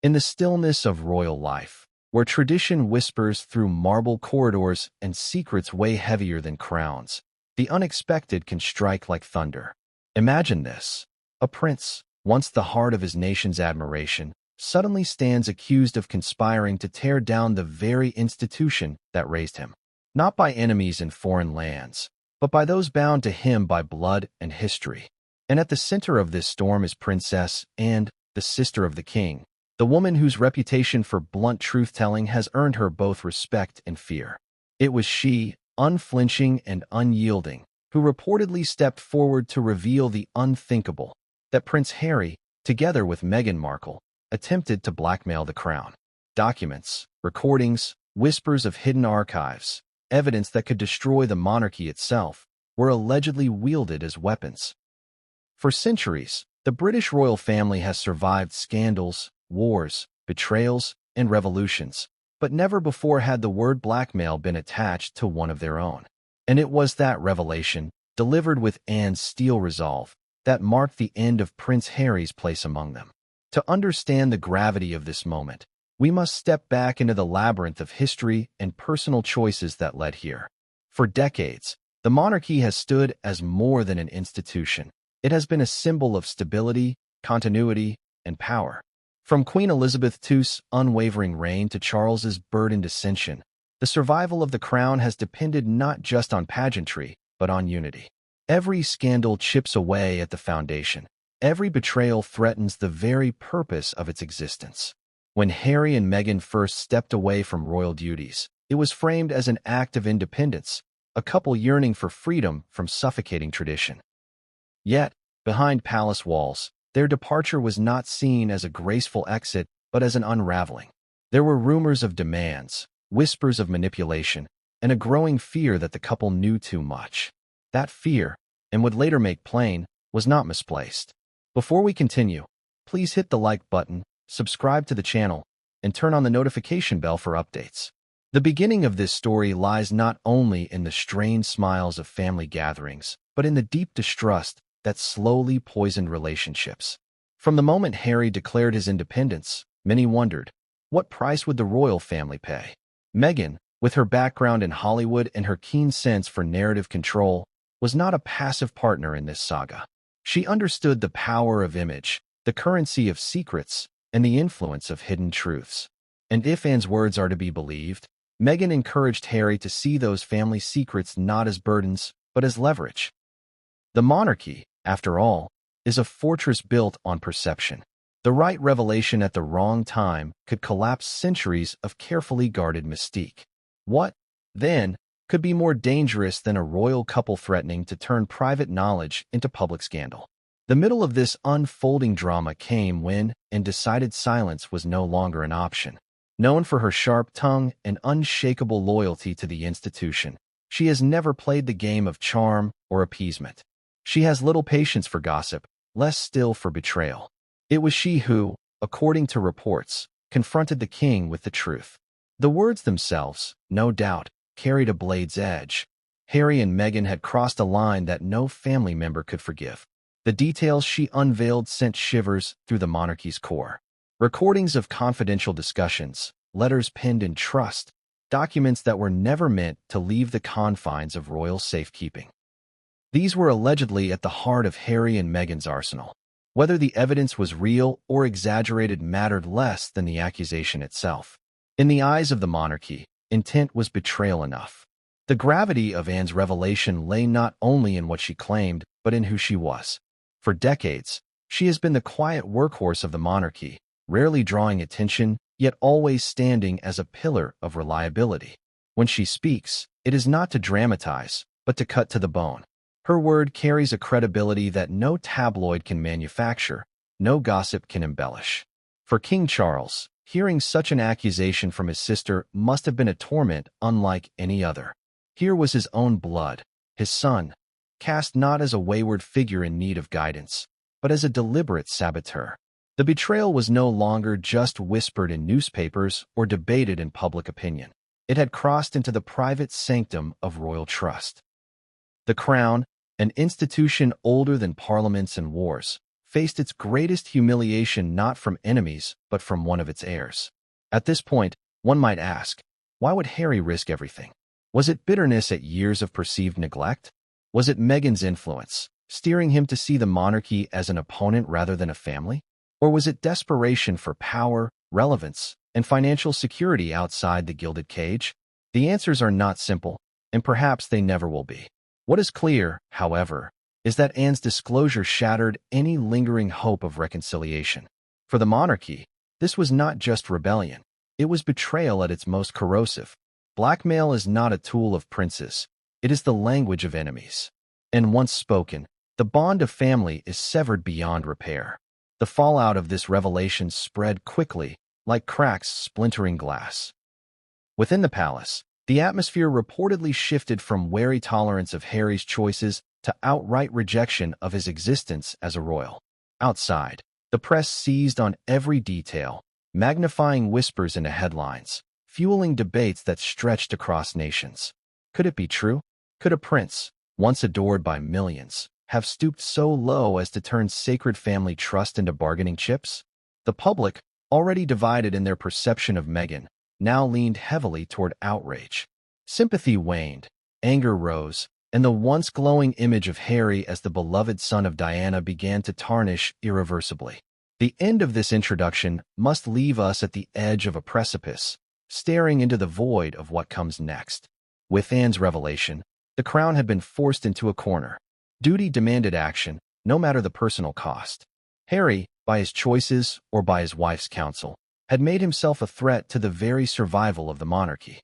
In the stillness of royal life, where tradition whispers through marble corridors and secrets weigh heavier than crowns, the unexpected can strike like thunder. Imagine this. A prince, once the heart of his nation's admiration, suddenly stands accused of conspiring to tear down the very institution that raised him. Not by enemies in foreign lands, but by those bound to him by blood and history. And at the center of this storm is Princess Anne, the sister of the king, the woman whose reputation for blunt truth-telling has earned her both respect and fear. It was she, unflinching and unyielding, who reportedly stepped forward to reveal the unthinkable, that Prince Harry, together with Meghan Markle, attempted to blackmail the crown. Documents, recordings, whispers of hidden archives, evidence that could destroy the monarchy itself, were allegedly wielded as weapons. For centuries, the British royal family has survived scandals, wars, betrayals, and revolutions, but never before had the word blackmail been attached to one of their own. And it was that revelation, delivered with Anne's steel resolve, that marked the end of Prince Harry's place among them. To understand the gravity of this moment, we must step back into the labyrinth of history and personal choices that led here. For decades, the monarchy has stood as more than an institution. It has been a symbol of stability, continuity, and power. From Queen Elizabeth II's unwavering reign to Charles's burdened ascension, the survival of the crown has depended not just on pageantry, but on unity. Every scandal chips away at the foundation. Every betrayal threatens the very purpose of its existence. When Harry and Meghan first stepped away from royal duties, it was framed as an act of independence, a couple yearning for freedom from suffocating tradition. Yet, behind palace walls, their departure was not seen as a graceful exit, but as an unraveling. There were rumors of demands, whispers of manipulation, and a growing fear that the couple knew too much. That fear, and would later make plain, was not misplaced. Before we continue, please hit the like button, subscribe to the channel, and turn on the notification bell for updates. The beginning of this story lies not only in the strained smiles of family gatherings, but in the deep distrust that slowly poisoned relationships. From the moment Harry declared his independence, many wondered, what price would the royal family pay? Meghan, with her background in Hollywood and her keen sense for narrative control, was not a passive partner in this saga. She understood the power of image, the currency of secrets, and the influence of hidden truths. And if Anne's words are to be believed, Meghan encouraged Harry to see those family secrets not as burdens, but as leverage. The monarchy, after all, is a fortress built on perception. The right revelation at the wrong time could collapse centuries of carefully guarded mystique. What, then, could be more dangerous than a royal couple threatening to turn private knowledge into public scandal? The middle of this unfolding drama came when, and decided silence was no longer an option. Known for her sharp tongue and unshakable loyalty to the institution, she has never played the game of charm or appeasement. She has little patience for gossip, less still for betrayal. It was she who, according to reports, confronted the king with the truth. The words themselves, no doubt, carried a blade's edge. Harry and Meghan had crossed a line that no family member could forgive. The details she unveiled sent shivers through the monarchy's core. Recordings of confidential discussions, letters penned in trust, documents that were never meant to leave the confines of royal safekeeping. These were allegedly at the heart of Harry and Meghan's arsenal. Whether the evidence was real or exaggerated mattered less than the accusation itself. In the eyes of the monarchy, intent was betrayal enough. The gravity of Anne's revelation lay not only in what she claimed, but in who she was. For decades, she has been the quiet workhorse of the monarchy, rarely drawing attention, yet always standing as a pillar of reliability. When she speaks, it is not to dramatize, but to cut to the bone. Her word carries a credibility that no tabloid can manufacture, no gossip can embellish. For King Charles, hearing such an accusation from his sister must have been a torment unlike any other. Here was his own blood, his son, cast not as a wayward figure in need of guidance, but as a deliberate saboteur. The betrayal was no longer just whispered in newspapers or debated in public opinion. It had crossed into the private sanctum of royal trust. The crown, an institution older than parliaments and wars, faced its greatest humiliation not from enemies, but from one of its heirs. At this point, one might ask, why would Harry risk everything? Was it bitterness at years of perceived neglect? Was it Meghan's influence, steering him to see the monarchy as an opponent rather than a family? Or was it desperation for power, relevance, and financial security outside the gilded cage? The answers are not simple, and perhaps they never will be. What is clear, however, is that Anne's disclosure shattered any lingering hope of reconciliation. For the monarchy, this was not just rebellion. It was betrayal at its most corrosive. Blackmail is not a tool of princes. It is the language of enemies. And once spoken, the bond of family is severed beyond repair. The fallout of this revelation spread quickly, like cracks splintering glass. Within the palace, the atmosphere reportedly shifted from wary tolerance of Harry's choices to outright rejection of his existence as a royal. Outside, the press seized on every detail, magnifying whispers into headlines, fueling debates that stretched across nations. Could it be true? Could a prince, once adored by millions, have stooped so low as to turn sacred family trust into bargaining chips? The public, already divided in their perception of Meghan, now leaned heavily toward outrage. Sympathy waned, anger rose, and the once glowing image of Harry as the beloved son of Diana began to tarnish irreversibly. The end of this introduction must leave us at the edge of a precipice, staring into the void of what comes next. With Anne's revelation, the crown had been forced into a corner. Duty demanded action, no matter the personal cost. Harry, by his choices or by his wife's counsel, had made himself a threat to the very survival of the monarchy.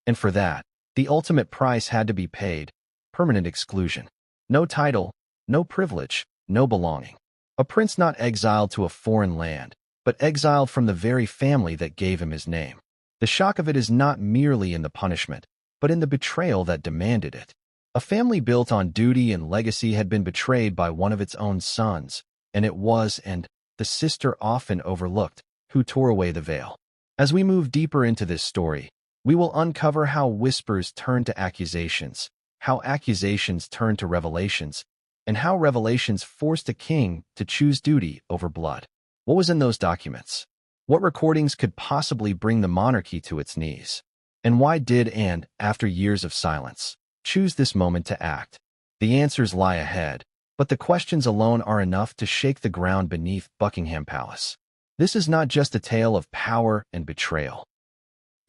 And for that, the ultimate price had to be paid: permanent exclusion. No title, no privilege, no belonging. A prince not exiled to a foreign land, but exiled from the very family that gave him his name. The shock of it is not merely in the punishment, but in the betrayal that demanded it. A family built on duty and legacy had been betrayed by one of its own sons, and it was, and the sister often overlooked, who tore away the veil. As we move deeper into this story, we will uncover how whispers turned to accusations, how accusations turned to revelations, and how revelations forced a king to choose duty over blood. What was in those documents? What recordings could possibly bring the monarchy to its knees? And why did Anne, after years of silence, choose this moment to act? The answers lie ahead, but the questions alone are enough to shake the ground beneath Buckingham Palace. This is not just a tale of power and betrayal.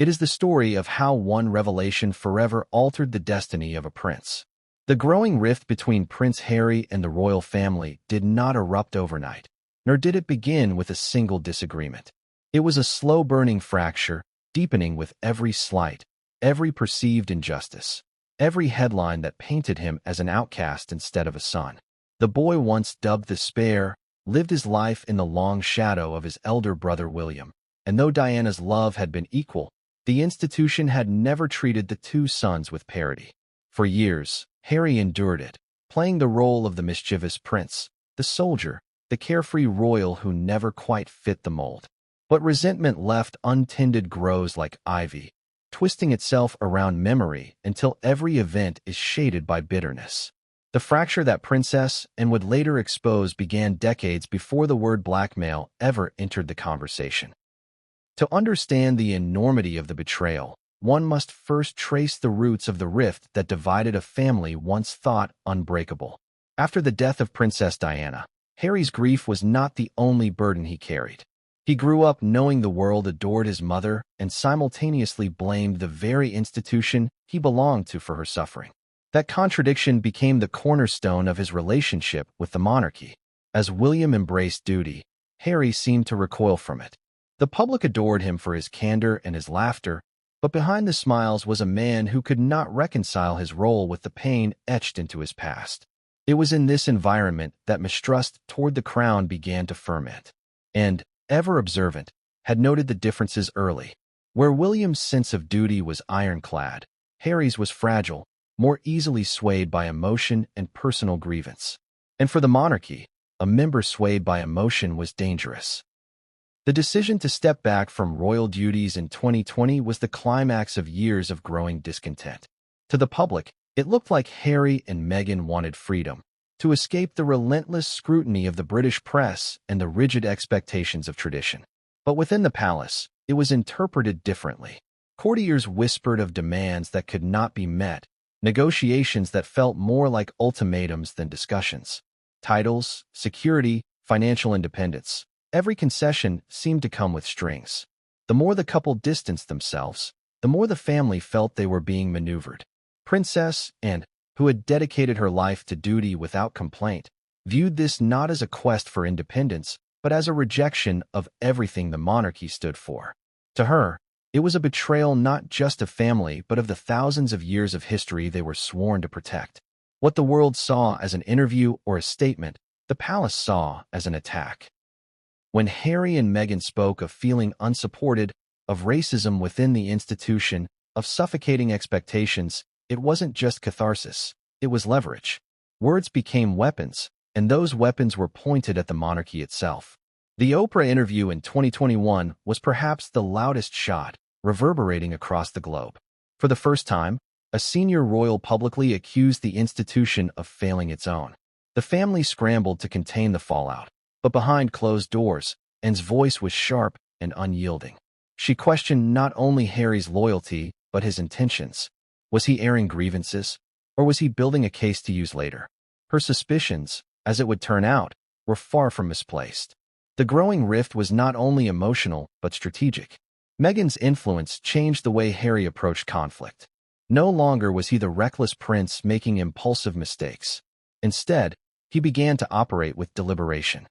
It is the story of how one revelation forever altered the destiny of a prince. The growing rift between Prince Harry and the royal family did not erupt overnight, nor did it begin with a single disagreement. It was a slow-burning fracture, deepening with every slight, every perceived injustice, every headline that painted him as an outcast instead of a son. The boy, once dubbed the Spare, lived his life in the long shadow of his elder brother William, and though Diana's love had been equal, the institution had never treated the two sons with parity. For years, Harry endured it, playing the role of the mischievous prince, the soldier, the carefree royal who never quite fit the mold. But resentment left untended grows like ivy, twisting itself around memory until every event is shaded by bitterness. The fracture that Princess and would later expose began decades before the word blackmail ever entered the conversation. To understand the enormity of the betrayal, one must first trace the roots of the rift that divided a family once thought unbreakable. After the death of Princess Diana, Harry's grief was not the only burden he carried. He grew up knowing the world adored his mother and simultaneously blamed the very institution he belonged to for her suffering. That contradiction became the cornerstone of his relationship with the monarchy. As William embraced duty, Harry seemed to recoil from it. The public adored him for his candor and his laughter, but behind the smiles was a man who could not reconcile his role with the pain etched into his past. It was in this environment that mistrust toward the crown began to ferment. And, ever observant, had noted the differences early. Where William's sense of duty was ironclad, Harry's was fragile, more easily swayed by emotion and personal grievance. And for the monarchy, a member swayed by emotion was dangerous. The decision to step back from royal duties in 2020 was the climax of years of growing discontent. To the public, it looked like Harry and Meghan wanted freedom, to escape the relentless scrutiny of the British press and the rigid expectations of tradition. But within the palace, it was interpreted differently. Courtiers whispered of demands that could not be met, negotiations that felt more like ultimatums than discussions. Titles, security, financial independence. Every concession seemed to come with strings. The more the couple distanced themselves, the more the family felt they were being maneuvered. Princess Anne, who had dedicated her life to duty without complaint, viewed this not as a quest for independence, but as a rejection of everything the monarchy stood for. To her, it was a betrayal not just of family, but of the thousands of years of history they were sworn to protect. What the world saw as an interview or a statement, the palace saw as an attack. When Harry and Meghan spoke of feeling unsupported, of racism within the institution, of suffocating expectations, it wasn't just catharsis, it was leverage. Words became weapons, and those weapons were pointed at the monarchy itself. The Oprah interview in 2021 was perhaps the loudest shot, reverberating across the globe. For the first time, a senior royal publicly accused the institution of failing its own. The family scrambled to contain the fallout, but behind closed doors, Anne's voice was sharp and unyielding. She questioned not only Harry's loyalty, but his intentions. Was he airing grievances, or was he building a case to use later? Her suspicions, as it would turn out, were far from misplaced. The growing rift was not only emotional, but strategic. Meghan's influence changed the way Harry approached conflict. No longer was he the reckless prince making impulsive mistakes. Instead, he began to operate with deliberation.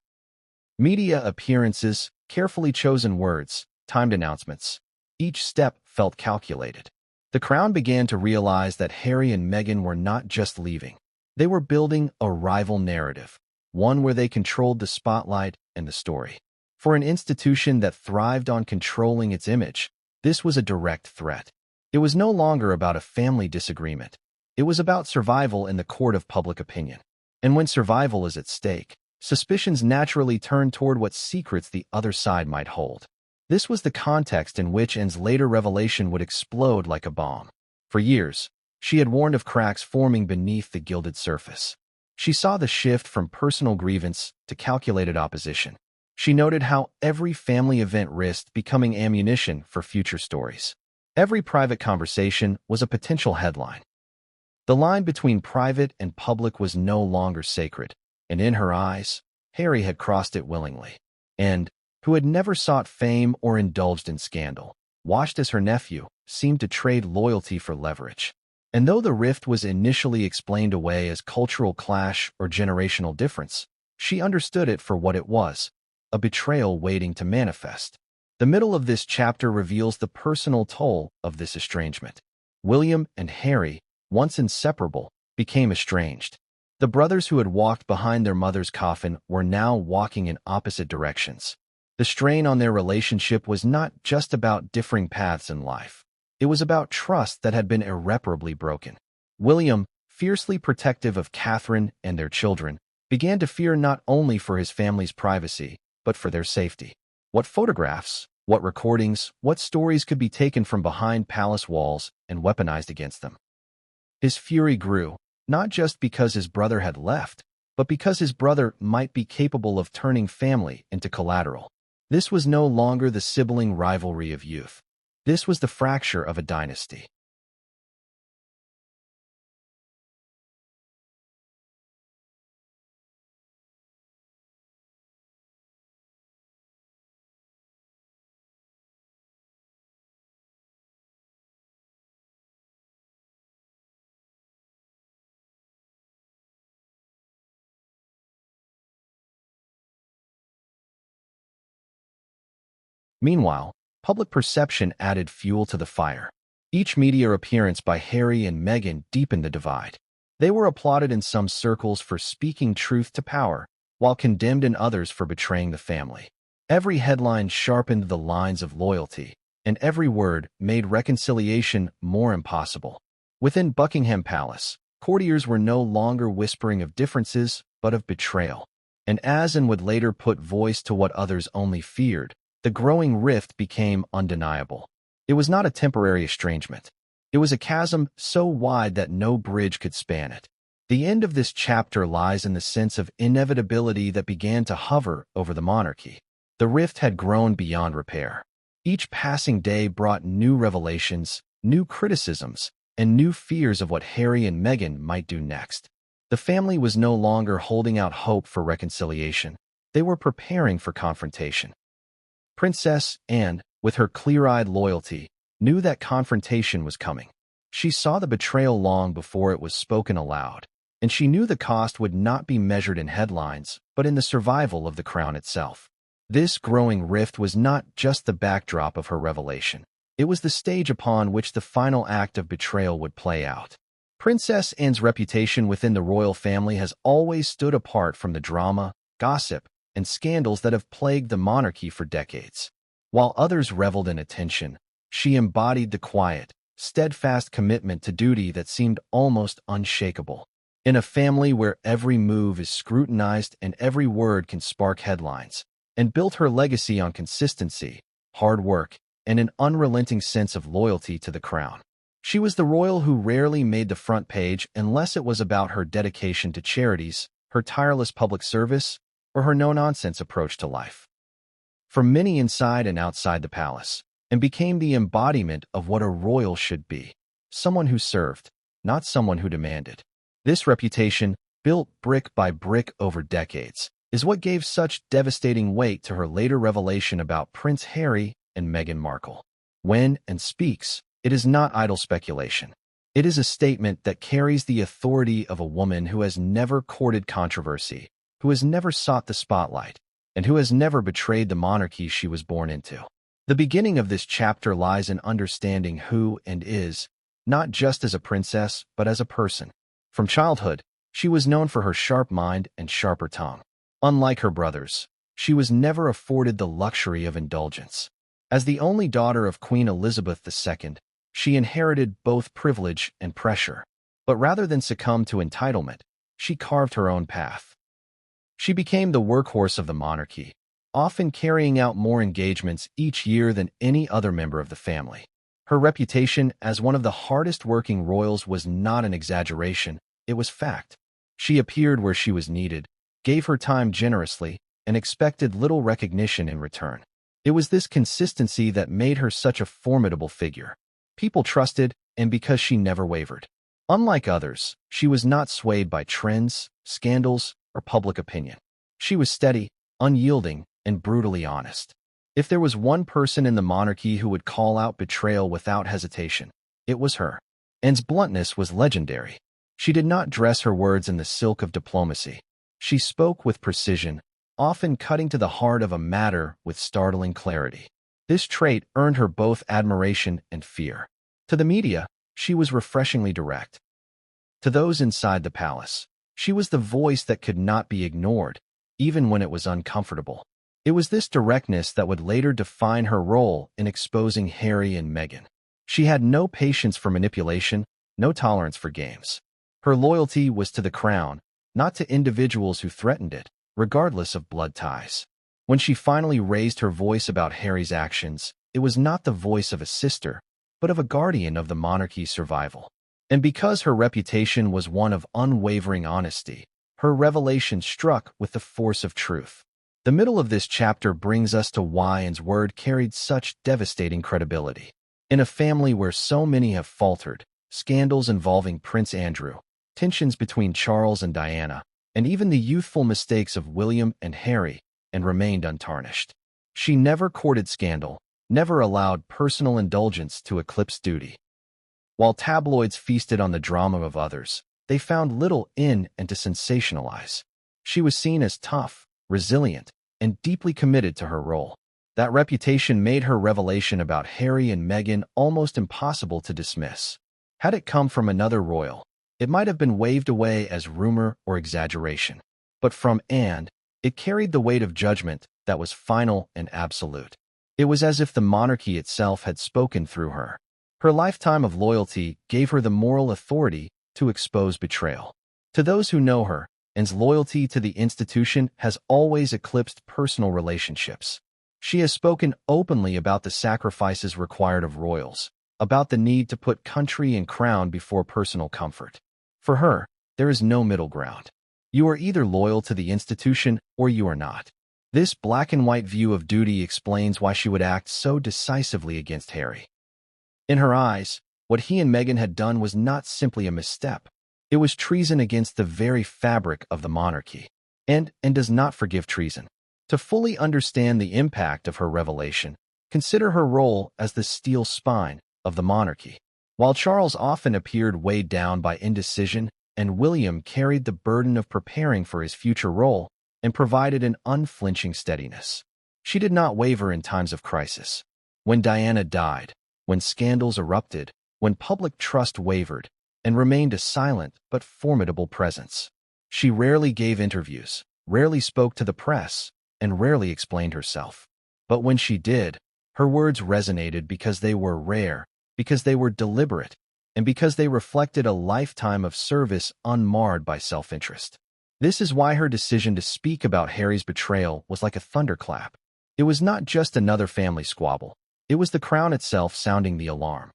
Media appearances, carefully chosen words, timed announcements. Each step felt calculated. The Crown began to realize that Harry and Meghan were not just leaving. They were building a rival narrative, one where they controlled the spotlight and the story. For an institution that thrived on controlling its image, this was a direct threat. It was no longer about a family disagreement. It was about survival in the court of public opinion. And when survival is at stake, suspicions naturally turn toward what secrets the other side might hold. This was the context in which Anne's later revelation would explode like a bomb. For years, she had warned of cracks forming beneath the gilded surface. She saw the shift from personal grievance to calculated opposition. She noted how every family event risked becoming ammunition for future stories. Every private conversation was a potential headline. The line between private and public was no longer sacred, and in her eyes, Harry had crossed it willingly. And, who had never sought fame or indulged in scandal, watched as her nephew seemed to trade loyalty for leverage. And though the rift was initially explained away as cultural clash or generational difference, she understood it for what it was, a betrayal waiting to manifest. The middle of this chapter reveals the personal toll of this estrangement. William and Harry, once inseparable, became estranged. The brothers who had walked behind their mother's coffin were now walking in opposite directions. The strain on their relationship was not just about differing paths in life. It was about trust that had been irreparably broken. William, fiercely protective of Catherine and their children, began to fear not only for his family's privacy, but for their safety. What photographs, what recordings, what stories could be taken from behind palace walls and weaponized against them? His fury grew, not just because his brother had left, but because his brother might be capable of turning family into collateral. This was no longer the sibling rivalry of youth. This was the fracture of a dynasty. Meanwhile, public perception added fuel to the fire. Each media appearance by Harry and Meghan deepened the divide. They were applauded in some circles for speaking truth to power, while condemned in others for betraying the family. Every headline sharpened the lines of loyalty, and every word made reconciliation more impossible. Within Buckingham Palace, courtiers were no longer whispering of differences, but of betrayal. And as Anne would later put voice to what others only feared, the growing rift became undeniable. It was not a temporary estrangement. It was a chasm so wide that no bridge could span it. The end of this chapter lies in the sense of inevitability that began to hover over the monarchy. The rift had grown beyond repair. Each passing day brought new revelations, new criticisms, and new fears of what Harry and Meghan might do next. The family was no longer holding out hope for reconciliation. They were preparing for confrontation. Princess Anne, with her clear-eyed loyalty, knew that confrontation was coming. She saw the betrayal long before it was spoken aloud, and she knew the cost would not be measured in headlines, but in the survival of the crown itself. This growing rift was not just the backdrop of her revelation. It was the stage upon which the final act of betrayal would play out. Princess Anne's reputation within the royal family has always stood apart from the drama, gossip, and scandals that have plagued the monarchy for decades. While others reveled in attention, she embodied the quiet, steadfast commitment to duty that seemed almost unshakable. In a family where every move is scrutinized and every word can spark headlines, and built her legacy on consistency, hard work, and an unrelenting sense of loyalty to the crown. She was the royal who rarely made the front page unless it was about her dedication to charities, her tireless public service, or her no-nonsense approach to life. For many inside and outside the palace, and became the embodiment of what a royal should be, someone who served, not someone who demanded. This reputation, built brick by brick over decades, is what gave such devastating weight to her later revelation about Prince Harry and Meghan Markle. When Anne speaks, it is not idle speculation. It is a statement that carries the authority of a woman who has never courted controversy, who has never sought the spotlight, and who has never betrayed the monarchy she was born into. The beginning of this chapter lies in understanding who Anne is, not just as a princess, but as a person. From childhood, she was known for her sharp mind and sharper tongue. Unlike her brothers, she was never afforded the luxury of indulgence. As the only daughter of Queen Elizabeth II, she inherited both privilege and pressure. But rather than succumb to entitlement, she carved her own path. She became the workhorse of the monarchy, often carrying out more engagements each year than any other member of the family. Her reputation as one of the hardest-working royals was not an exaggeration, it was fact. She appeared where she was needed, gave her time generously, and expected little recognition in return. It was this consistency that made her such a formidable figure. People trusted, and because she never wavered. Unlike others, she was not swayed by trends, scandals, or public opinion. She was steady, unyielding, and brutally honest. If there was one person in the monarchy who would call out betrayal without hesitation, it was her. Anne's bluntness was legendary. She did not dress her words in the silk of diplomacy. She spoke with precision, often cutting to the heart of a matter with startling clarity. This trait earned her both admiration and fear. To the media, she was refreshingly direct. To those inside the palace, she was the voice that could not be ignored, even when it was uncomfortable. It was this directness that would later define her role in exposing Harry and Meghan. She had no patience for manipulation, no tolerance for games. Her loyalty was to the crown, not to individuals who threatened it, regardless of blood ties. When she finally raised her voice about Harry's actions, it was not the voice of a sister, but of a guardian of the monarchy's survival. And because her reputation was one of unwavering honesty, her revelation struck with the force of truth. The middle of this chapter brings us to why Anne's word carried such devastating credibility. In a family where so many have faltered, scandals involving Prince Andrew, tensions between Charles and Diana, and even the youthful mistakes of William and Harry, and remained untarnished. She never courted scandal, never allowed personal indulgence to eclipse duty. While tabloids feasted on the drama of others, they found little in and to sensationalize. She was seen as tough, resilient, and deeply committed to her role. That reputation made her revelation about Harry and Meghan almost impossible to dismiss. Had it come from another royal, it might have been waved away as rumor or exaggeration. But from Anne, it carried the weight of judgment that was final and absolute. It was as if the monarchy itself had spoken through her. Her lifetime of loyalty gave her the moral authority to expose betrayal. To those who know her, Anne's loyalty to the institution has always eclipsed personal relationships. She has spoken openly about the sacrifices required of royals, about the need to put country and crown before personal comfort. For her, There is no middle ground. You are either loyal to the institution or you are not. This black-and-white view of duty explains why she would act so decisively against Harry. In her eyes, what he and Meghan had done was not simply a misstep. It was treason against the very fabric of the monarchy, and does not forgive treason. To fully understand the impact of her revelation, consider her role as the steel spine of the monarchy. While Charles often appeared weighed down by indecision, and William carried the burden of preparing for his future role and provided an unflinching steadiness. She did not waver in times of crisis. When Diana died, when scandals erupted, when public trust wavered, and remained a silent but formidable presence. She rarely gave interviews, rarely spoke to the press, and rarely explained herself. But when she did, her words resonated because they were rare, because they were deliberate, and because they reflected a lifetime of service unmarred by self-interest. This is why her decision to speak about Harry's betrayal was like a thunderclap. It was not just another family squabble. It was the crown itself sounding the alarm.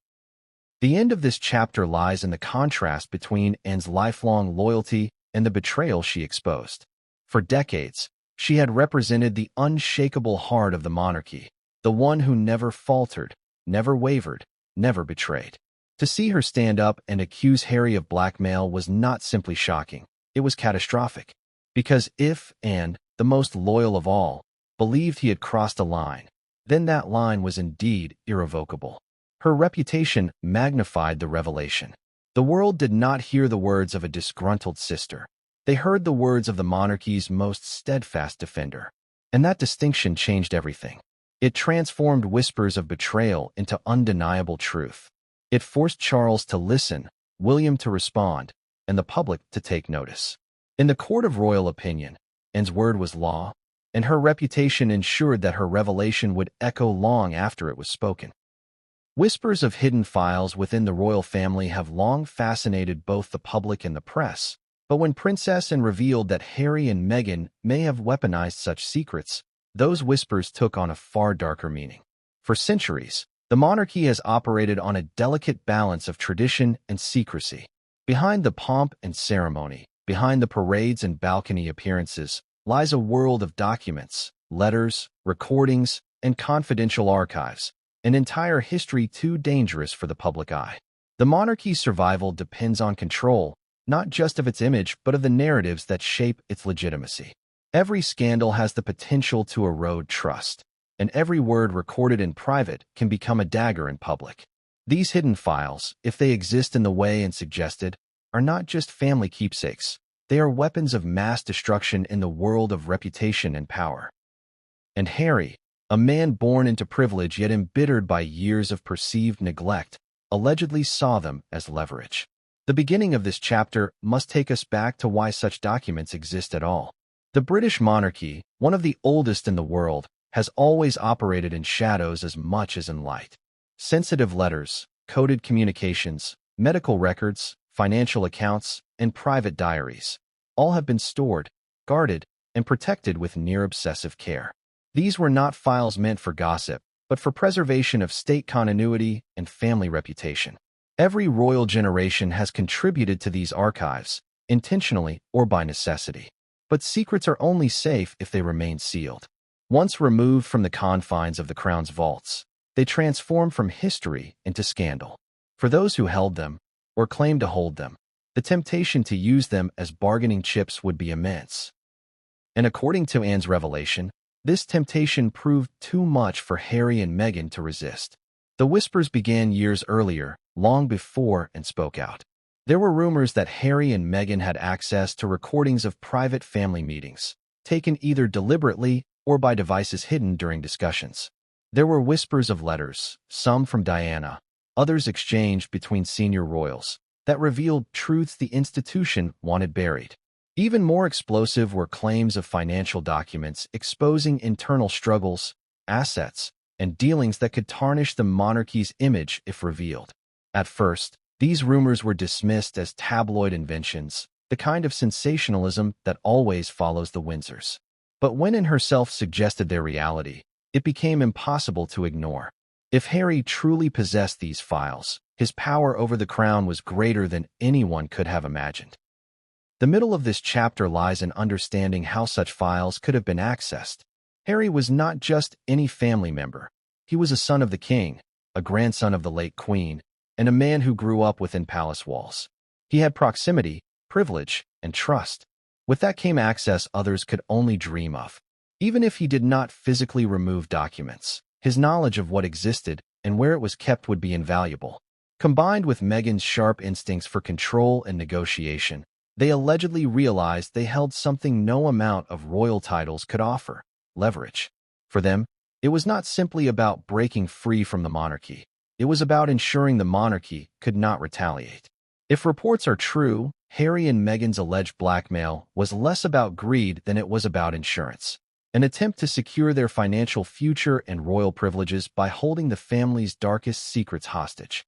The end of this chapter lies in the contrast between Anne's lifelong loyalty and the betrayal she exposed. For decades, she had represented the unshakable heart of the monarchy, the one who never faltered, never wavered, never betrayed. To see her stand up and accuse Harry of blackmail was not simply shocking, it was catastrophic. Because if Anne, the most loyal of all, believed he had crossed a line, then that line was indeed irrevocable. Her reputation magnified the revelation. The world did not hear the words of a disgruntled sister. They heard the words of the monarchy's most steadfast defender. And that distinction changed everything. It transformed whispers of betrayal into undeniable truth. It forced Charles to listen, William to respond, and the public to take notice. In the court of royal opinion, Anne's word was law, and her reputation ensured that her revelation would echo long after it was spoken. Whispers of hidden files within the royal family have long fascinated both the public and the press, but when Princess Anne revealed that Harry and Meghan may have weaponized such secrets, those whispers took on a far darker meaning. For centuries, the monarchy has operated on a delicate balance of tradition and secrecy. Behind the pomp and ceremony, behind the parades and balcony appearances, lies a world of documents, letters, recordings, and confidential archives, an entire history too dangerous for the public eye. The monarchy's survival depends on control, not just of its image but of the narratives that shape its legitimacy. Every scandal has the potential to erode trust, and every word recorded in private can become a dagger in public. These hidden files, if they exist in the way Anne suggested, are not just family keepsakes. They are weapons of mass destruction in the world of reputation and power. And Harry, a man born into privilege yet embittered by years of perceived neglect, allegedly saw them as leverage. The beginning of this chapter must take us back to why such documents exist at all. The British monarchy, one of the oldest in the world, has always operated in shadows as much as in light. Sensitive letters, coded communications, medical records, financial accounts, and private diaries all have been stored, guarded, and protected with near-obsessive care. These were not files meant for gossip, but for preservation of state continuity and family reputation. Every royal generation has contributed to these archives, intentionally or by necessity. But secrets are only safe if they remain sealed. Once removed from the confines of the crown's vaults, they transform from history into scandal. For those who held them, or claimed to hold them, the temptation to use them as bargaining chips would be immense. And according to Anne's revelation, this temptation proved too much for Harry and Meghan to resist. The whispers began years earlier, long before Anne spoke out. There were rumors that Harry and Meghan had access to recordings of private family meetings, taken either deliberately or by devices hidden during discussions. There were whispers of letters, some from Diana, others exchanged between senior royals, that revealed truths the institution wanted buried. Even more explosive were claims of financial documents exposing internal struggles, assets, and dealings that could tarnish the monarchy's image if revealed. At first, these rumors were dismissed as tabloid inventions, the kind of sensationalism that always follows the Windsors. But when Anne herself suggested their reality, it became impossible to ignore. If Harry truly possessed these files, his power over the crown was greater than anyone could have imagined. The middle of this chapter lies in understanding how such files could have been accessed. Harry was not just any family member. He was a son of the king, a grandson of the late queen, and a man who grew up within palace walls. He had proximity, privilege, and trust. With that came access others could only dream of. Even if he did not physically remove documents, his knowledge of what existed and where it was kept would be invaluable. Combined with Meghan's sharp instincts for control and negotiation, they allegedly realized they held something no amount of royal titles could offer: leverage. For them, it was not simply about breaking free from the monarchy. It was about ensuring the monarchy could not retaliate. If reports are true, Harry and Meghan's alleged blackmail was less about greed than it was about insurance, an attempt to secure their financial future and royal privileges by holding the family's darkest secrets hostage.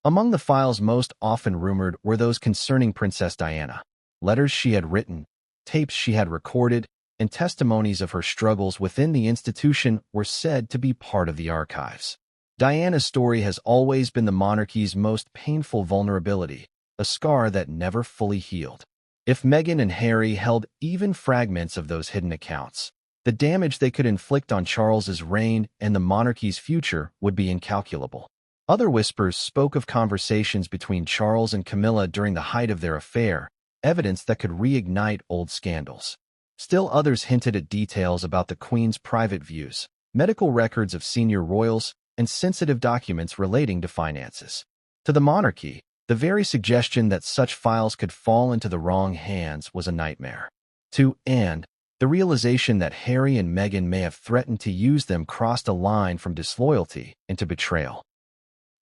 Among the files most often rumored were those concerning Princess Diana. Letters she had written, tapes she had recorded, and testimonies of her struggles within the institution were said to be part of the archives. Diana's story has always been the monarchy's most painful vulnerability, a scar that never fully healed. If Meghan and Harry held even fragments of those hidden accounts, the damage they could inflict on Charles's reign and the monarchy's future would be incalculable. Other whispers spoke of conversations between Charles and Camilla during the height of their affair, evidence that could reignite old scandals. Still others hinted at details about the Queen's private views, medical records of senior royals, and sensitive documents relating to finances. To the monarchy, the very suggestion that such files could fall into the wrong hands was a nightmare. To Anne, the realization that Harry and Meghan may have threatened to use them crossed a line from disloyalty into betrayal.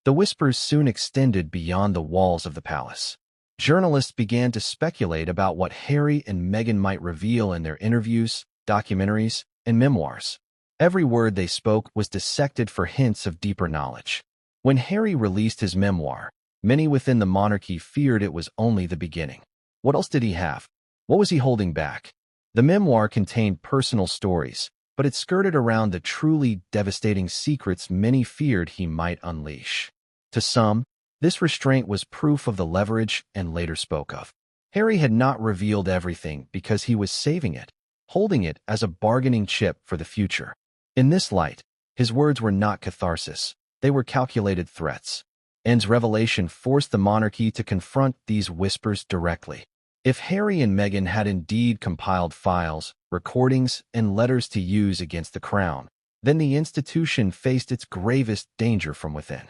The whispers soon extended beyond the walls of the palace. Journalists began to speculate about what Harry and Meghan might reveal in their interviews, documentaries, and memoirs. Every word they spoke was dissected for hints of deeper knowledge. When Harry released his memoir, many within the monarchy feared it was only the beginning. What else did he have? What was he holding back? The memoir contained personal stories, but it skirted around the truly devastating secrets many feared he might unleash. To some, this restraint was proof of the leverage and later spoke of. Harry had not revealed everything because he was saving it, holding it as a bargaining chip for the future. In this light, his words were not catharsis, they were calculated threats. Anne's revelation forced the monarchy to confront these whispers directly. If Harry and Meghan had indeed compiled files, recordings, and letters to use against the crown, then the institution faced its gravest danger from within.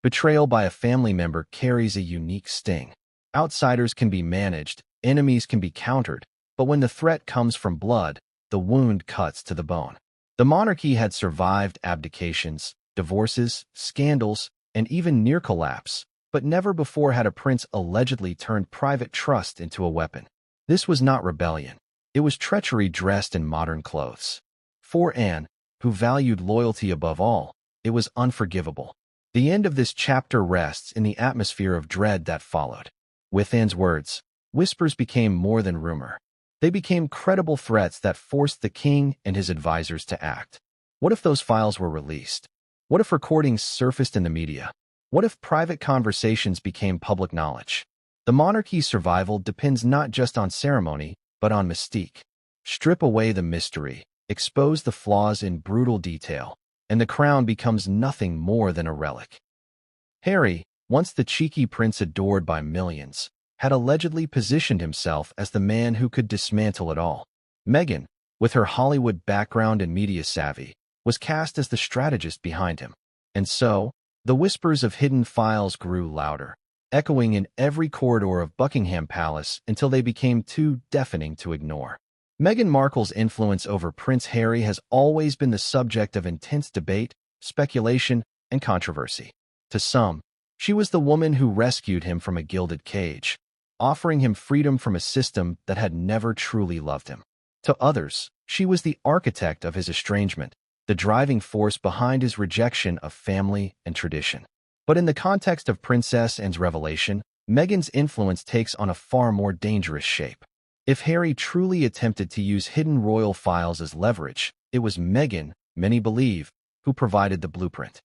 Betrayal by a family member carries a unique sting. Outsiders can be managed, enemies can be countered, but when the threat comes from blood, the wound cuts to the bone. The monarchy had survived abdications, divorces, scandals, and even near collapse, but never before had a prince allegedly turned private trust into a weapon. This was not rebellion. It was treachery dressed in modern clothes. For Anne, who valued loyalty above all, it was unforgivable. The end of this chapter rests in the atmosphere of dread that followed. With Anne's words, whispers became more than rumor. They became credible threats that forced the king and his advisors to act. What if those files were released? What if recordings surfaced in the media? What if private conversations became public knowledge? The monarchy's survival depends not just on ceremony, but on mystique. Strip away the mystery, expose the flaws in brutal detail, and the crown becomes nothing more than a relic. Harry, once the cheeky prince adored by millions, had allegedly positioned himself as the man who could dismantle it all. Meghan, with her Hollywood background and media savvy, was cast as the strategist behind him. And so, the whispers of hidden files grew louder, echoing in every corridor of Buckingham Palace until they became too deafening to ignore. Meghan Markle's influence over Prince Harry has always been the subject of intense debate, speculation, and controversy. To some, she was the woman who rescued him from a gilded cage, offering him freedom from a system that had never truly loved him. To others, she was the architect of his estrangement, the driving force behind his rejection of family and tradition. But in the context of Princess Anne's revelation, Meghan's influence takes on a far more dangerous shape. If Harry truly attempted to use hidden royal files as leverage, it was Meghan, many believe, who provided the blueprint.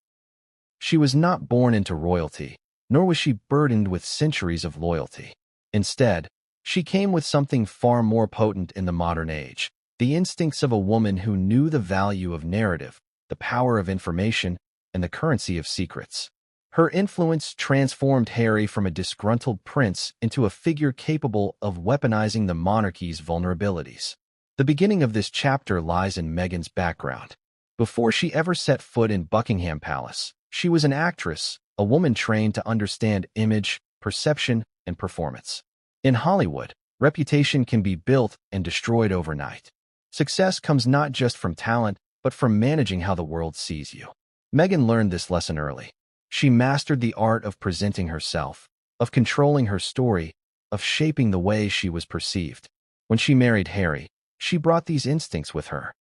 She was not born into royalty, nor was she burdened with centuries of loyalty. Instead, She came with something far more potent in the modern age, the instincts of a woman who knew the value of narrative, the power of information, and the currency of secrets. Her influence transformed Harry from a disgruntled prince into a figure capable of weaponizing the monarchy's vulnerabilities. The beginning of this chapter lies in Meghan's background. Before she ever set foot in Buckingham Palace, she was an actress, a woman trained to understand image, perception, and performance. In Hollywood, reputation can be built and destroyed overnight. Success comes not just from talent, but from managing how the world sees you. Meghan learned this lesson early. She mastered the art of presenting herself, of controlling her story, of shaping the way she was perceived. When she married Harry, she brought these instincts with her.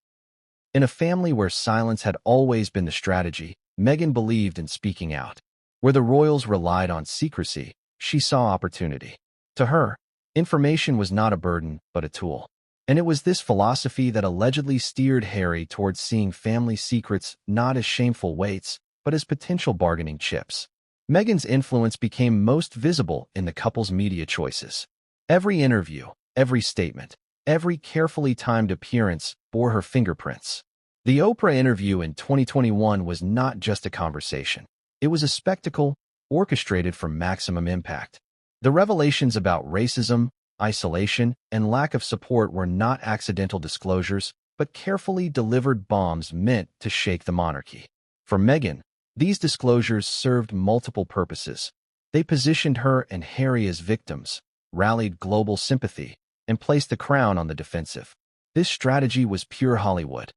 In a family where silence had always been the strategy, Meghan believed in speaking out. Where the royals relied on secrecy, she saw opportunity. To her, information was not a burden, but a tool. And it was this philosophy that allegedly steered Harry towards seeing family secrets not as shameful weights, but as potential bargaining chips. Meghan's influence became most visible in the couple's media choices. Every interview, every statement, every carefully timed appearance bore her fingerprints. The Oprah interview in 2021 was not just a conversation. It was a spectacle orchestrated for maximum impact. The revelations about racism, isolation, and lack of support were not accidental disclosures, but carefully delivered bombs meant to shake the monarchy. For Meghan, these disclosures served multiple purposes. They positioned her and Harry as victims, rallied global sympathy, and placed the crown on the defensive. This strategy was pure Hollywood,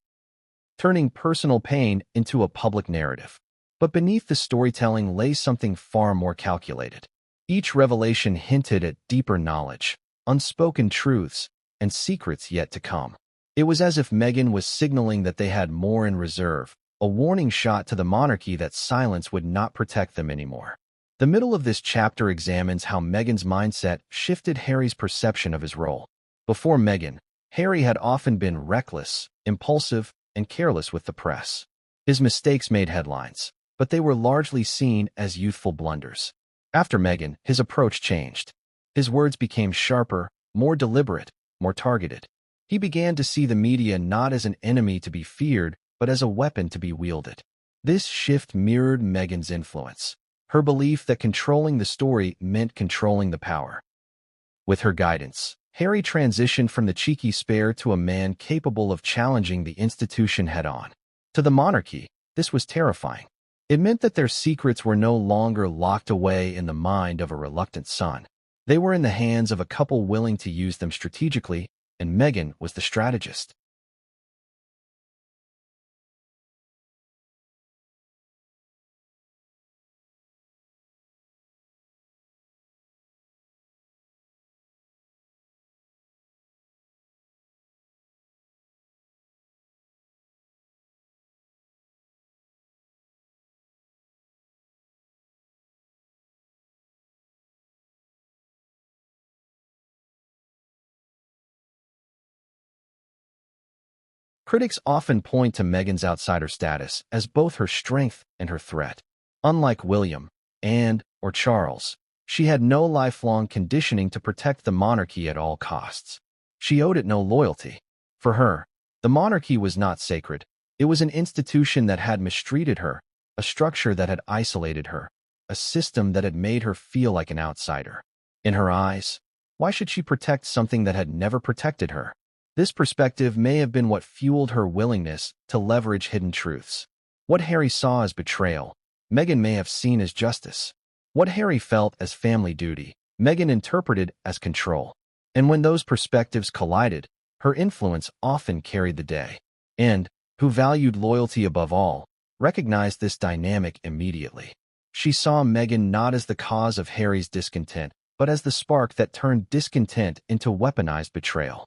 turning personal pain into a public narrative. But beneath the storytelling lay something far more calculated. Each revelation hinted at deeper knowledge, unspoken truths, and secrets yet to come. It was as if Meghan was signaling that they had more in reserve, a warning shot to the monarchy that silence would not protect them anymore. The middle of this chapter examines how Meghan's mindset shifted Harry's perception of his role. Before Meghan, Harry had often been reckless, impulsive, and careless with the press. His mistakes made headlines, but they were largely seen as youthful blunders. After Meghan, his approach changed. His words became sharper, more deliberate, more targeted. He began to see the media not as an enemy to be feared, but as a weapon to be wielded. This shift mirrored Meghan's influence, her belief that controlling the story meant controlling the power. With her guidance, Harry transitioned from the cheeky spare to a man capable of challenging the institution head-on. To the monarchy, this was terrifying. It meant that their secrets were no longer locked away in the mind of a reluctant son. They were in the hands of a couple willing to use them strategically, and Meghan was the strategist. Critics often point to Meghan's outsider status as both her strength and her threat. Unlike William, Anne, or Charles, she had no lifelong conditioning to protect the monarchy at all costs. She owed it no loyalty. For her, the monarchy was not sacred. It was an institution that had mistreated her, a structure that had isolated her, a system that had made her feel like an outsider. In her eyes, why should she protect something that had never protected her? This perspective may have been what fueled her willingness to leverage hidden truths. What Harry saw as betrayal, Meghan may have seen as justice. What Harry felt as family duty, Meghan interpreted as control. And when those perspectives collided, her influence often carried the day. And, who valued loyalty above all, recognized this dynamic immediately. She saw Meghan not as the cause of Harry's discontent, but as the spark that turned discontent into weaponized betrayal.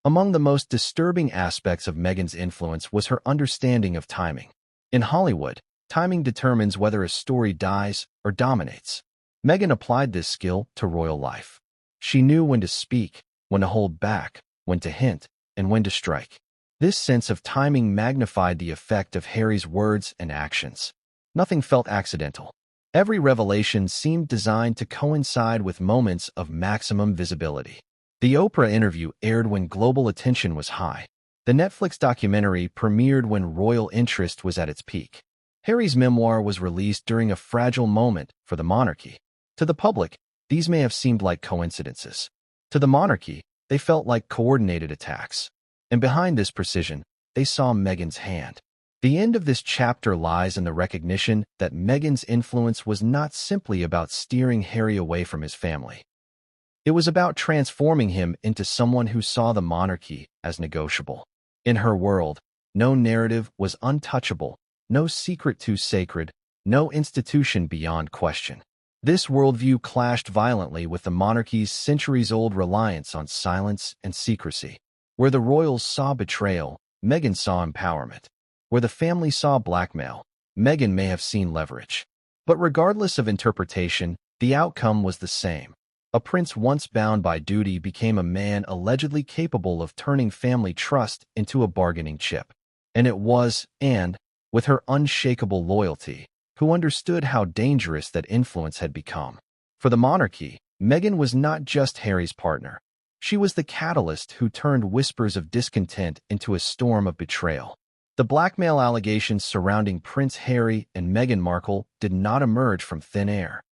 Among the most disturbing aspects of Meghan's influence was her understanding of timing. In Hollywood, timing determines whether a story dies or dominates. Meghan applied this skill to royal life. She knew when to speak, when to hold back, when to hint, and when to strike. This sense of timing magnified the effect of Harry's words and actions. Nothing felt accidental. Every revelation seemed designed to coincide with moments of maximum visibility. The Oprah interview aired when global attention was high. The Netflix documentary premiered when royal interest was at its peak. Harry's memoir was released during a fragile moment for the monarchy. To the public, these may have seemed like coincidences. To the monarchy, they felt like coordinated attacks. And behind this precision, they saw Meghan's hand. The end of this chapter lies in the recognition that Meghan's influence was not simply about steering Harry away from his family. It was about transforming him into someone who saw the monarchy as negotiable. In her world, no narrative was untouchable, no secret too sacred, no institution beyond question. This worldview clashed violently with the monarchy's centuries-old reliance on silence and secrecy. Where the royals saw betrayal, Meghan saw empowerment. Where the family saw blackmail, Meghan may have seen leverage. But regardless of interpretation, the outcome was the same. A prince once bound by duty became a man allegedly capable of turning family trust into a bargaining chip. And it was Anne, with her unshakable loyalty, who understood how dangerous that influence had become. For the monarchy, Meghan was not just Harry's partner. She was the catalyst who turned whispers of discontent into a storm of betrayal. The blackmail allegations surrounding Prince Harry and Meghan Markle did not emerge from thin air.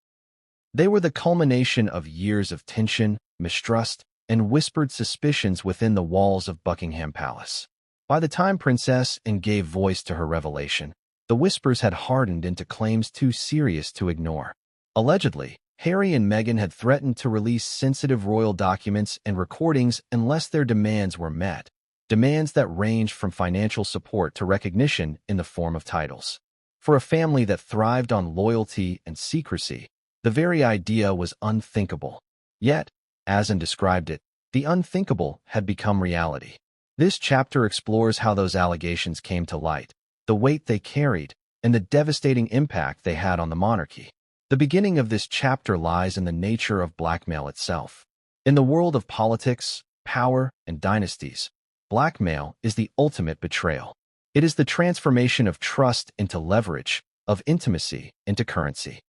They were the culmination of years of tension, mistrust, and whispered suspicions within the walls of Buckingham Palace. By the time Princess Anne gave voice to her revelation, the whispers had hardened into claims too serious to ignore. Allegedly, Harry and Meghan had threatened to release sensitive royal documents and recordings unless their demands were met, demands that ranged from financial support to recognition in the form of titles. For a family that thrived on loyalty and secrecy, the very idea was unthinkable. Yet, as Anne described it, the unthinkable had become reality. This chapter explores how those allegations came to light, the weight they carried, and the devastating impact they had on the monarchy. The beginning of this chapter lies in the nature of blackmail itself. In the world of politics, power, and dynasties, blackmail is the ultimate betrayal. It is the transformation of trust into leverage, of intimacy into currency.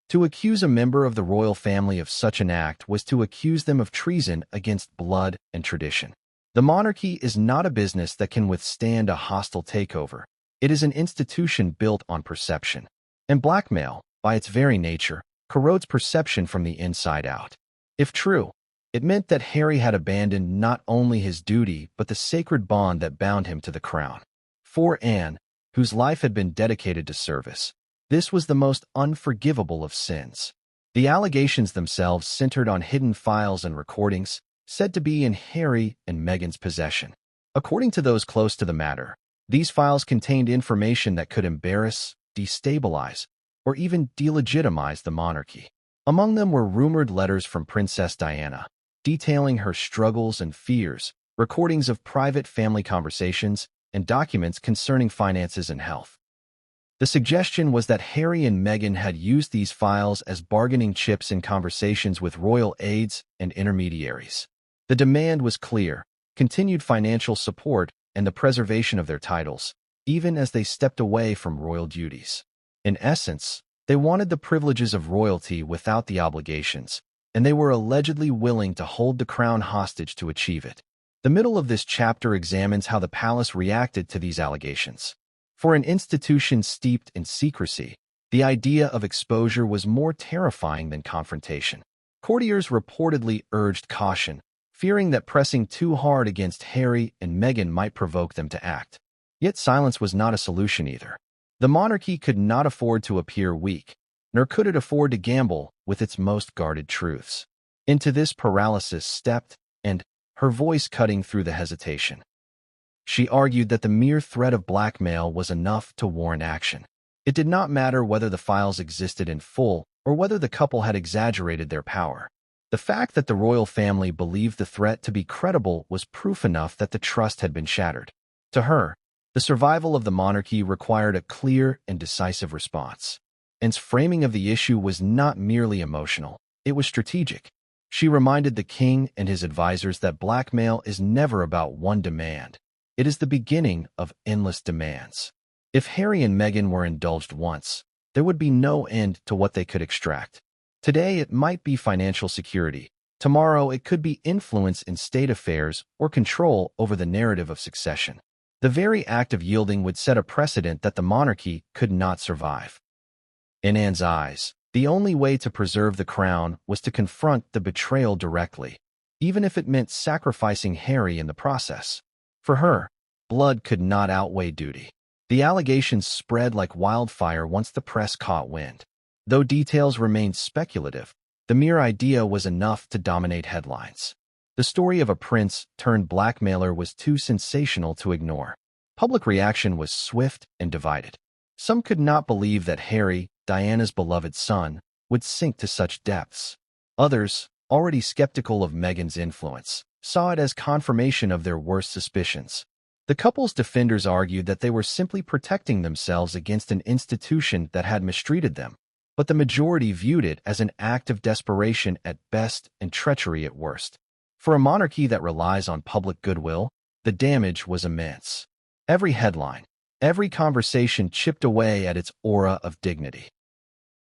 To accuse a member of the royal family of such an act was to accuse them of treason against blood and tradition. The monarchy is not a business that can withstand a hostile takeover. It is an institution built on perception. And blackmail, by its very nature, corrodes perception from the inside out. If true, it meant that Harry had abandoned not only his duty but the sacred bond that bound him to the crown. For Anne, whose life had been dedicated to service, this was the most unforgivable of sins. The allegations themselves centered on hidden files and recordings, said to be in Harry and Meghan's possession. According to those close to the matter, these files contained information that could embarrass, destabilize, or even delegitimize the monarchy. Among them were rumored letters from Princess Diana, detailing her struggles and fears, recordings of private family conversations, and documents concerning finances and health. The suggestion was that Harry and Meghan had used these files as bargaining chips in conversations with royal aides and intermediaries. The demand was clear: continued financial support and the preservation of their titles, even as they stepped away from royal duties. In essence, they wanted the privileges of royalty without the obligations, and they were allegedly willing to hold the crown hostage to achieve it. The middle of this chapter examines how the palace reacted to these allegations. For an institution steeped in secrecy, the idea of exposure was more terrifying than confrontation. Courtiers reportedly urged caution, fearing that pressing too hard against Harry and Meghan might provoke them to act. Yet silence was not a solution either. The monarchy could not afford to appear weak, nor could it afford to gamble with its most guarded truths. Into this paralysis stepped Anne, her voice cutting through the hesitation. She argued that the mere threat of blackmail was enough to warrant action. It did not matter whether the files existed in full or whether the couple had exaggerated their power. The fact that the royal family believed the threat to be credible was proof enough that the trust had been shattered. To her, the survival of the monarchy required a clear and decisive response. Anne's framing of the issue was not merely emotional, it was strategic. She reminded the king and his advisors that blackmail is never about one demand. It is the beginning of endless demands. If Harry and Meghan were indulged once, there would be no end to what they could extract. Today, it might be financial security. Tomorrow, it could be influence in state affairs or control over the narrative of succession. The very act of yielding would set a precedent that the monarchy could not survive. In Anne's eyes, the only way to preserve the crown was to confront the betrayal directly, even if it meant sacrificing Harry in the process. For her, blood could not outweigh duty. The allegations spread like wildfire once the press caught wind. Though details remained speculative, the mere idea was enough to dominate headlines. The story of a prince turned blackmailer was too sensational to ignore. Public reaction was swift and divided. Some could not believe that Harry, Diana's beloved son, would sink to such depths. Others, already skeptical of Meghan's influence, saw it as confirmation of their worst suspicions. The couple's defenders argued that they were simply protecting themselves against an institution that had mistreated them, but the majority viewed it as an act of desperation at best and treachery at worst. For a monarchy that relies on public goodwill, the damage was immense. Every headline, every conversation chipped away at its aura of dignity.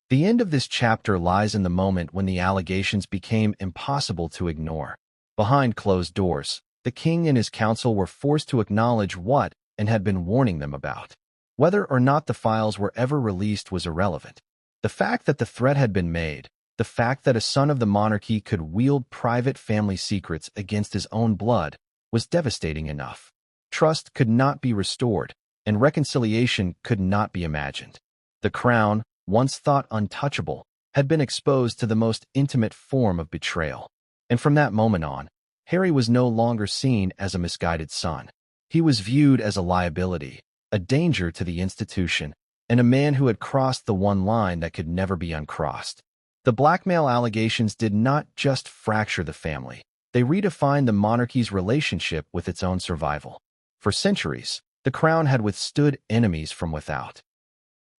The end of this chapter lies in the moment when the allegations became impossible to ignore. Behind closed doors, the king and his council were forced to acknowledge what Anne had been warning them about. Whether or not the files were ever released was irrelevant. The fact that the threat had been made, the fact that a son of the monarchy could wield private family secrets against his own blood, was devastating enough. Trust could not be restored, and reconciliation could not be imagined. The crown, once thought untouchable, had been exposed to the most intimate form of betrayal. And from that moment on, Harry was no longer seen as a misguided son. He was viewed as a liability, a danger to the institution, and a man who had crossed the one line that could never be uncrossed. The blackmail allegations did not just fracture the family. They redefined the monarchy's relationship with its own survival. For centuries, the crown had withstood enemies from without.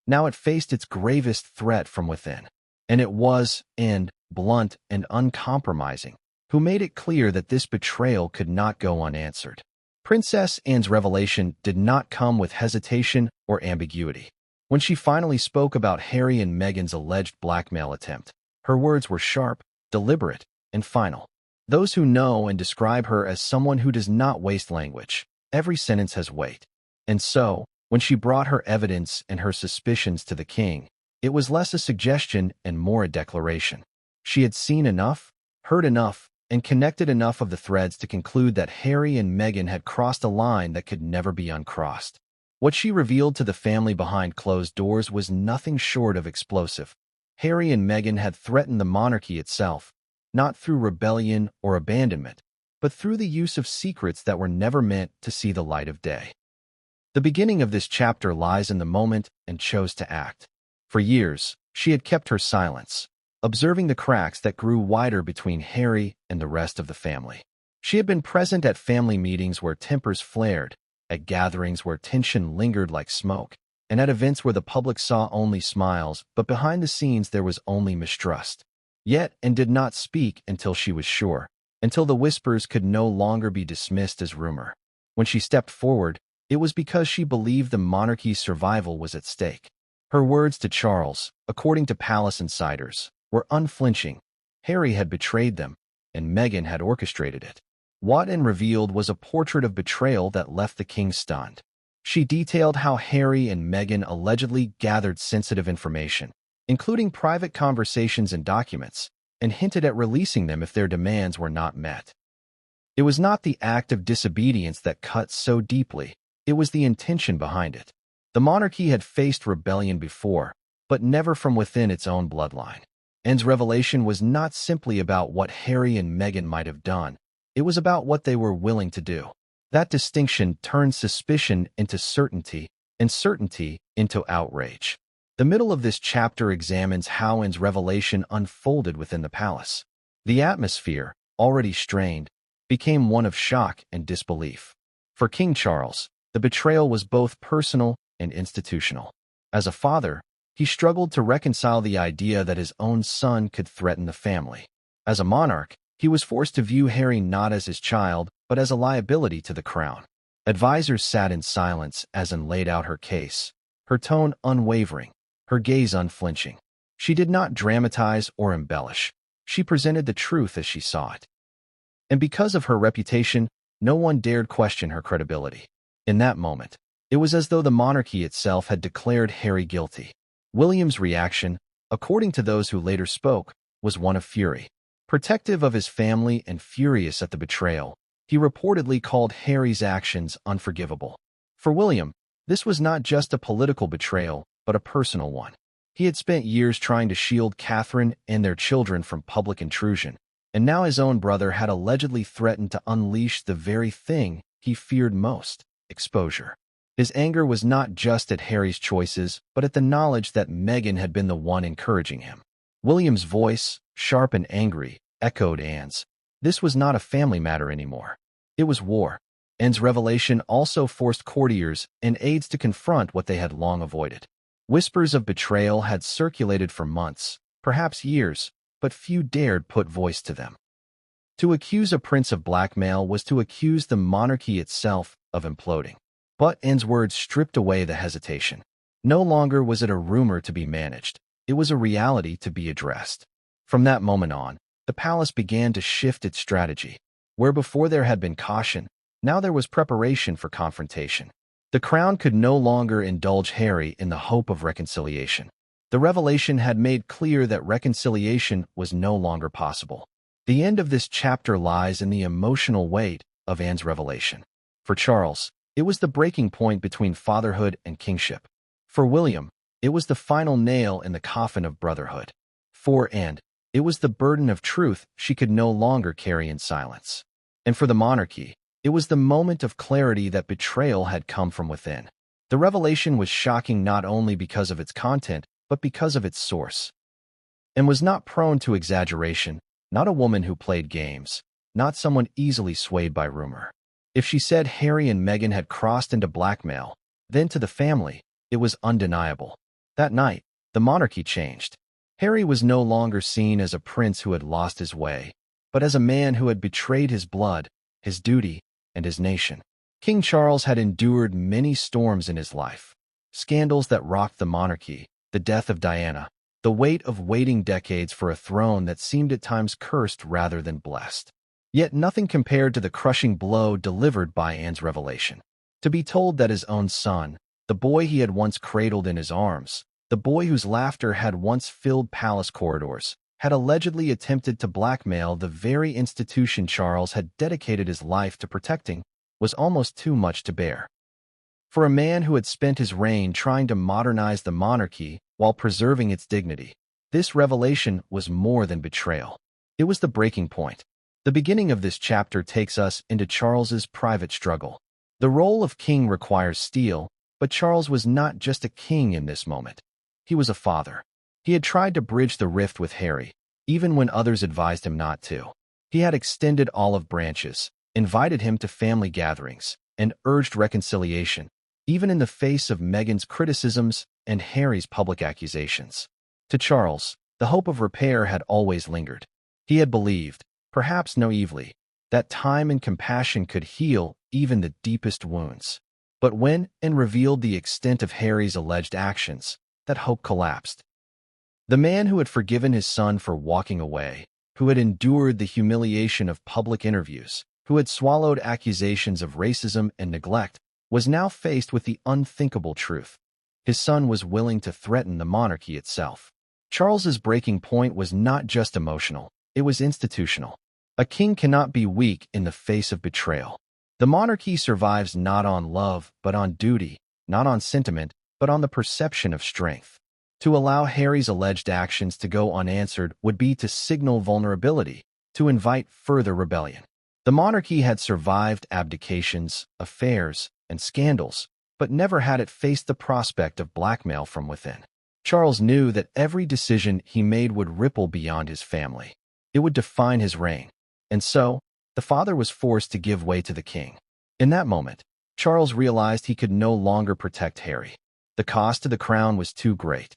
Now it faced its gravest threat from within. And it was Anne, blunt and uncompromising, who made it clear that this betrayal could not go unanswered. Princess Anne's revelation did not come with hesitation or ambiguity. When she finally spoke about Harry and Meghan's alleged blackmail attempt, her words were sharp, deliberate, and final. Those who know and describe her as someone who does not waste language, every sentence has weight. And so, when she brought her evidence and her suspicions to the king, it was less a suggestion and more a declaration. She had seen enough, heard enough, and connected enough of the threads to conclude that Harry and Meghan had crossed a line that could never be uncrossed. What she revealed to the family behind closed doors was nothing short of explosive. Harry and Meghan had threatened the monarchy itself, not through rebellion or abandonment, but through the use of secrets that were never meant to see the light of day. The beginning of this chapter lies in the moment Anne chose to act. For years, she had kept her silence, observing the cracks that grew wider between Harry and the rest of the family. She had been present at family meetings where tempers flared, at gatherings where tension lingered like smoke, and at events where the public saw only smiles, but behind the scenes there was only mistrust. Yet Anne did not speak until she was sure, until the whispers could no longer be dismissed as rumor. When she stepped forward, it was because she believed the monarchy's survival was at stake. Her words to Charles, according to palace insiders, were unflinching. Harry had betrayed them, and Meghan had orchestrated it. What Anne revealed was a portrait of betrayal that left the king stunned. She detailed how Harry and Meghan allegedly gathered sensitive information, including private conversations and documents, and hinted at releasing them if their demands were not met. It was not the act of disobedience that cut so deeply, it was the intention behind it. The monarchy had faced rebellion before, but never from within its own bloodline. Anne's revelation was not simply about what Harry and Meghan might have done. It was about what they were willing to do. That distinction turned suspicion into certainty, and certainty into outrage. The middle of this chapter examines how Anne's revelation unfolded within the palace. The atmosphere, already strained, became one of shock and disbelief. For King Charles, the betrayal was both personal and institutional. As a father, he struggled to reconcile the idea that his own son could threaten the family. As a monarch, he was forced to view Harry not as his child, but as a liability to the crown. Advisors sat in silence as Anne laid out her case, her tone unwavering, her gaze unflinching. She did not dramatize or embellish. She presented the truth as she saw it. And because of her reputation, no one dared question her credibility. In that moment, it was as though the monarchy itself had declared Harry guilty. William's reaction, according to those who later spoke, was one of fury. Protective of his family and furious at the betrayal, he reportedly called Harry's actions unforgivable. For William, this was not just a political betrayal, but a personal one. He had spent years trying to shield Catherine and their children from public intrusion, and now his own brother had allegedly threatened to unleash the very thing he feared most: exposure. His anger was not just at Harry's choices, but at the knowledge that Meghan had been the one encouraging him. William's voice, sharp and angry, echoed Anne's. This was not a family matter anymore. It was war. Anne's revelation also forced courtiers and aides to confront what they had long avoided. Whispers of betrayal had circulated for months, perhaps years, but few dared put voice to them. To accuse a prince of blackmail was to accuse the monarchy itself of imploding. But Anne's words stripped away the hesitation. No longer was it a rumor to be managed. It was a reality to be addressed. From that moment on, the palace began to shift its strategy. Where before there had been caution, now there was preparation for confrontation. The crown could no longer indulge Harry in the hope of reconciliation. The revelation had made clear that reconciliation was no longer possible. The end of this chapter lies in the emotional weight of Anne's revelation. For Charles, it was the breaking point between fatherhood and kingship. For William, it was the final nail in the coffin of brotherhood. For Anne, it was the burden of truth she could no longer carry in silence. And for the monarchy, it was the moment of clarity that betrayal had come from within. The revelation was shocking not only because of its content, but because of its source. And was not prone to exaggeration, not a woman who played games, not someone easily swayed by rumor. If she said Harry and Meghan had crossed into blackmail, then to the family, it was undeniable. That night, the monarchy changed. Harry was no longer seen as a prince who had lost his way, but as a man who had betrayed his blood, his duty, and his nation. King Charles had endured many storms in his life. Scandals that rocked the monarchy, the death of Diana, the weight of waiting decades for a throne that seemed at times cursed rather than blessed. Yet nothing compared to the crushing blow delivered by Anne's revelation. To be told that his own son, the boy he had once cradled in his arms, the boy whose laughter had once filled palace corridors, had allegedly attempted to blackmail the very institution Charles had dedicated his life to protecting, was almost too much to bear. For a man who had spent his reign trying to modernize the monarchy while preserving its dignity, this revelation was more than betrayal. It was the breaking point. The beginning of this chapter takes us into Charles's private struggle. The role of king requires steel, but Charles was not just a king in this moment. He was a father. He had tried to bridge the rift with Harry, even when others advised him not to. He had extended olive branches, invited him to family gatherings, and urged reconciliation, even in the face of Meghan's criticisms and Harry's public accusations. To Charles, the hope of repair had always lingered. He had believed, perhaps naively, that time and compassion could heal even the deepest wounds. But when Anne revealed the extent of Harry's alleged actions, that hope collapsed. The man who had forgiven his son for walking away, who had endured the humiliation of public interviews, who had swallowed accusations of racism and neglect, was now faced with the unthinkable truth. His son was willing to threaten the monarchy itself. Charles's breaking point was not just emotional, it was institutional. A king cannot be weak in the face of betrayal. The monarchy survives not on love, but on duty, not on sentiment, but on the perception of strength. To allow Harry's alleged actions to go unanswered would be to signal vulnerability, to invite further rebellion. The monarchy had survived abdications, affairs, and scandals, but never had it faced the prospect of blackmail from within. Charles knew that every decision he made would ripple beyond his family. It would define his reign. And so, the father was forced to give way to the king. In that moment, Charles realized he could no longer protect Harry. The cost to the crown was too great.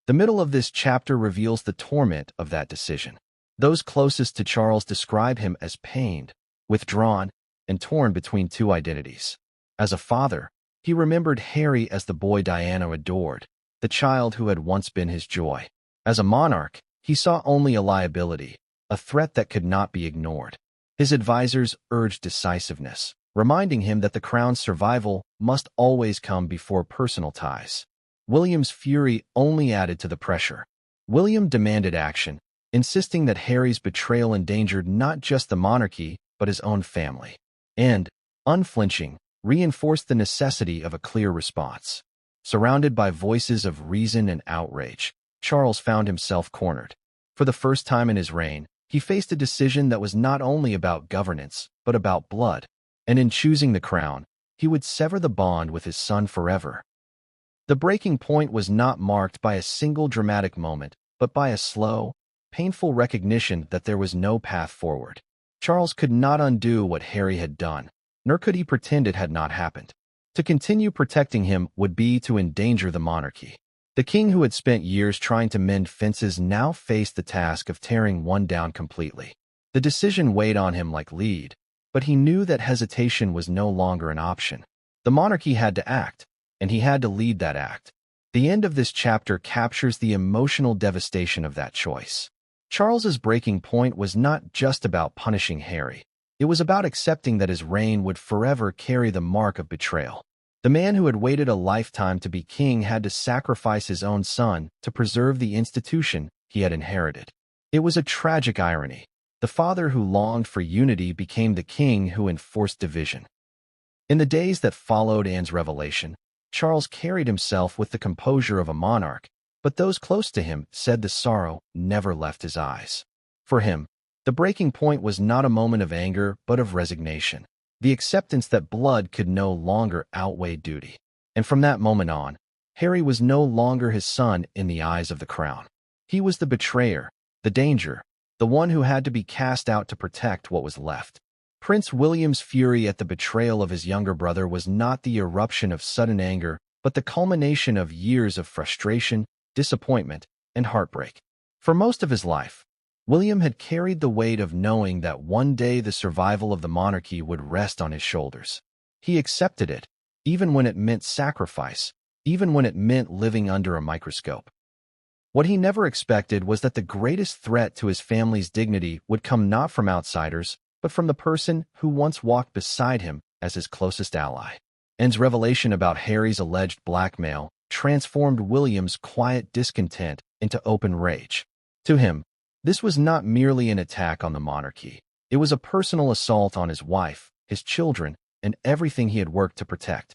The middle of this chapter reveals the torment of that decision. Those closest to Charles describe him as pained, withdrawn, and torn between two identities. As a father, he remembered Harry as the boy Diana adored, the child who had once been his joy. As a monarch, he saw only a liability, a threat that could not be ignored. His advisors urged decisiveness, reminding him that the crown's survival must always come before personal ties. William's fury only added to the pressure. William demanded action, insisting that Harry's betrayal endangered not just the monarchy, but his own family. And, unflinching, reinforced the necessity of a clear response. Surrounded by voices of reason and outrage, Charles found himself cornered. For the first time in his reign, he faced a decision that was not only about governance, but about blood. And in choosing the crown, he would sever the bond with his son forever. The breaking point was not marked by a single dramatic moment, but by a slow, painful recognition that there was no path forward. Charles could not undo what Harry had done, nor could he pretend it had not happened. To continue protecting him would be to endanger the monarchy. The king who had spent years trying to mend fences now faced the task of tearing one down completely. The decision weighed on him like lead, but he knew that hesitation was no longer an option. The monarchy had to act, and he had to lead that act. The end of this chapter captures the emotional devastation of that choice. Charles's breaking point was not just about punishing Harry. It was about accepting that his reign would forever carry the mark of betrayal. The man who had waited a lifetime to be king had to sacrifice his own son to preserve the institution he had inherited. It was a tragic irony. The father who longed for unity became the king who enforced division. In the days that followed Anne's revelation, Charles carried himself with the composure of a monarch, but those close to him said the sorrow never left his eyes. For him, the breaking point was not a moment of anger, but of resignation, the acceptance that blood could no longer outweigh duty. And from that moment on, Harry was no longer his son in the eyes of the crown. He was the betrayer, the danger, the one who had to be cast out to protect what was left. Prince William's fury at the betrayal of his younger brother was not the eruption of sudden anger, but the culmination of years of frustration, disappointment, and heartbreak. For most of his life, William had carried the weight of knowing that one day the survival of the monarchy would rest on his shoulders. He accepted it, even when it meant sacrifice, even when it meant living under a microscope. What he never expected was that the greatest threat to his family's dignity would come not from outsiders, but from the person who once walked beside him as his closest ally. Anne's revelation about Harry's alleged blackmail transformed William's quiet discontent into open rage. To him, this was not merely an attack on the monarchy. It was a personal assault on his wife, his children, and everything he had worked to protect.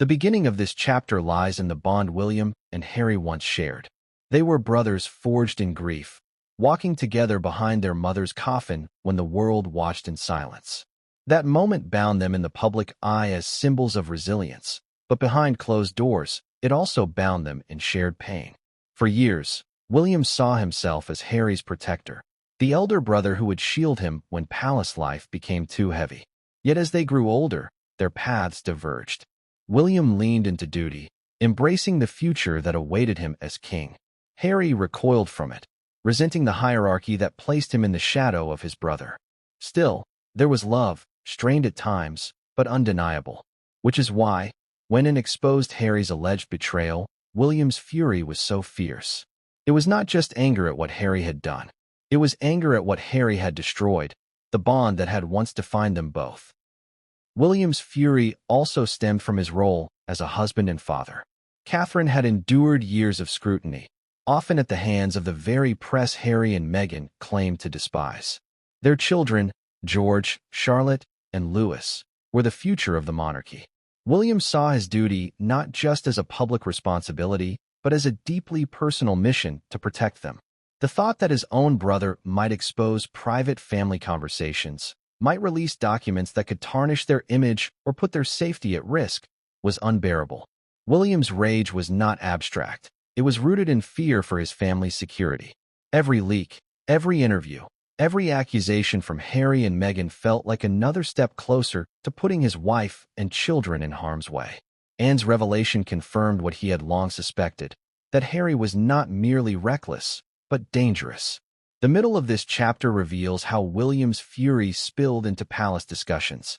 The beginning of this chapter lies in the bond William and Harry once shared. They were brothers forged in grief, walking together behind their mother's coffin when the world watched in silence. That moment bound them in the public eye as symbols of resilience, but behind closed doors, it also bound them in shared pain. For years, William saw himself as Harry's protector, the elder brother who would shield him when palace life became too heavy. Yet as they grew older, their paths diverged. William leaned into duty, embracing the future that awaited him as king. Harry recoiled from it, resenting the hierarchy that placed him in the shadow of his brother. Still, there was love, strained at times, but undeniable. Which is why, when Anne exposed Harry's alleged betrayal, William's fury was so fierce. It was not just anger at what Harry had done. It was anger at what Harry had destroyed, the bond that had once defined them both. William's fury also stemmed from his role as a husband and father. Catherine had endured years of scrutiny, often at the hands of the very press Harry and Meghan claimed to despise. Their children, George, Charlotte, and Louis, were the future of the monarchy. William saw his duty not just as a public responsibility, but as a deeply personal mission to protect them. The thought that his own brother might expose private family conversations, might release documents that could tarnish their image or put their safety at risk, was unbearable. William's rage was not abstract. It was rooted in fear for his family's security. Every leak, every interview, every accusation from Harry and Meghan felt like another step closer to putting his wife and children in harm's way. Anne's revelation confirmed what he had long suspected, that Harry was not merely reckless, but dangerous. The middle of this chapter reveals how William's fury spilled into palace discussions.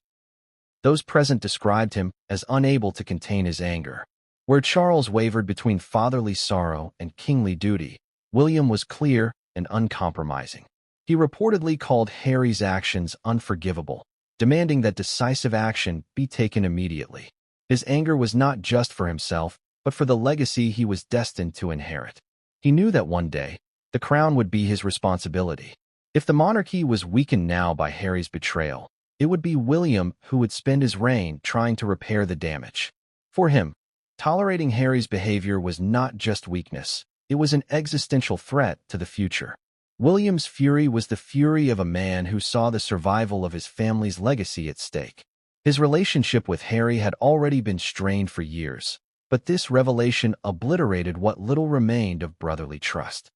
Those present described him as unable to contain his anger. Where Charles wavered between fatherly sorrow and kingly duty, William was clear and uncompromising. He reportedly called Harry's actions unforgivable, demanding that decisive action be taken immediately. His anger was not just for himself, but for the legacy he was destined to inherit. He knew that one day, the crown would be his responsibility. If the monarchy was weakened now by Harry's betrayal, it would be William who would spend his reign trying to repair the damage. For him, tolerating Harry's behavior was not just weakness, it was an existential threat to the future. William's fury was the fury of a man who saw the survival of his family's legacy at stake. His relationship with Harry had already been strained for years, but this revelation obliterated what little remained of brotherly trust.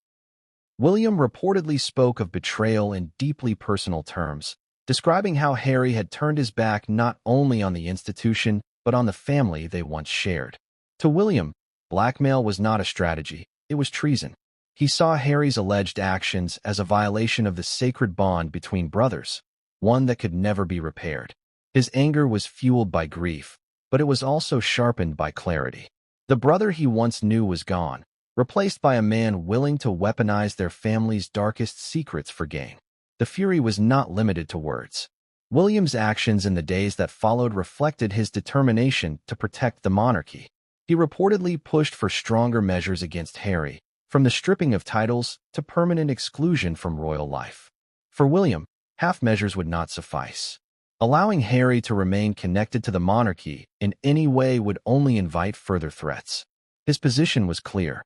William reportedly spoke of betrayal in deeply personal terms, describing how Harry had turned his back not only on the institution, but on the family they once shared. To William, blackmail was not a strategy, it was treason. He saw Harry's alleged actions as a violation of the sacred bond between brothers, one that could never be repaired. His anger was fueled by grief, but it was also sharpened by clarity. The brother he once knew was gone, replaced by a man willing to weaponize their family's darkest secrets for gain. The fury was not limited to words. William's actions in the days that followed reflected his determination to protect the monarchy. He reportedly pushed for stronger measures against Harry, from the stripping of titles to permanent exclusion from royal life. For William, half measures would not suffice. Allowing Harry to remain connected to the monarchy in any way would only invite further threats. His position was clear.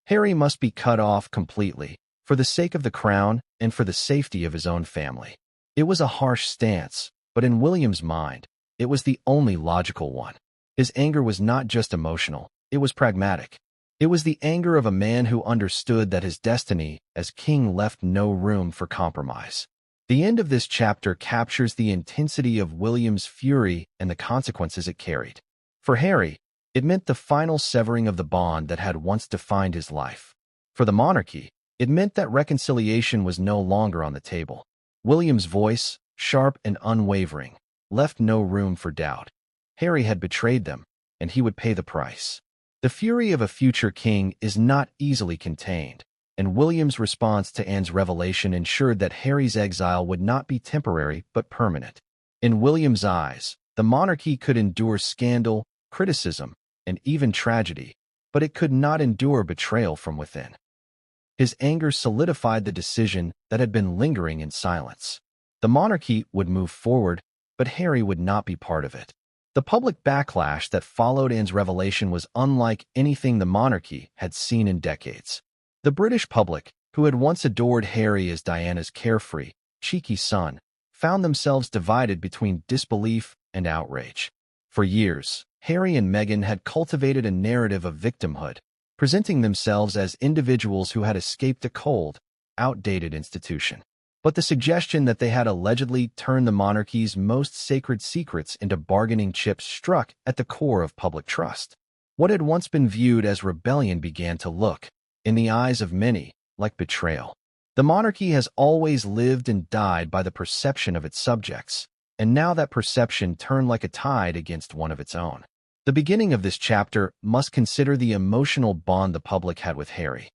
Harry must be cut off completely, for the sake of the crown and for the safety of his own family. It was a harsh stance, but in William's mind, it was the only logical one. His anger was not just emotional, it was pragmatic. It was the anger of a man who understood that his destiny as king left no room for compromise. The end of this chapter captures the intensity of William's fury and the consequences it carried. For Harry, it meant the final severing of the bond that had once defined his life. For the monarchy, it meant that reconciliation was no longer on the table. William's voice, sharp and unwavering, left no room for doubt. Harry had betrayed them, and he would pay the price. The fury of a future king is not easily contained, and William's response to Anne's revelation ensured that Harry's exile would not be temporary but permanent. In William's eyes, the monarchy could endure scandal, criticism, and even tragedy, but it could not endure betrayal from within. His anger solidified the decision that had been lingering in silence. The monarchy would move forward, but Harry would not be part of it. The public backlash that followed Anne's revelation was unlike anything the monarchy had seen in decades. The British public, who had once adored Harry as Diana's carefree, cheeky son, found themselves divided between disbelief and outrage. For years, Harry and Meghan had cultivated a narrative of victimhood, presenting themselves as individuals who had escaped a cold, outdated institution. But the suggestion that they had allegedly turned the monarchy's most sacred secrets into bargaining chips struck at the core of public trust. What had once been viewed as rebellion began to look, in the eyes of many, like betrayal. The monarchy has always lived and died by the perception of its subjects, and now that perception turned like a tide against one of its own. The beginning of this chapter must consider the emotional bond the public had with Harry.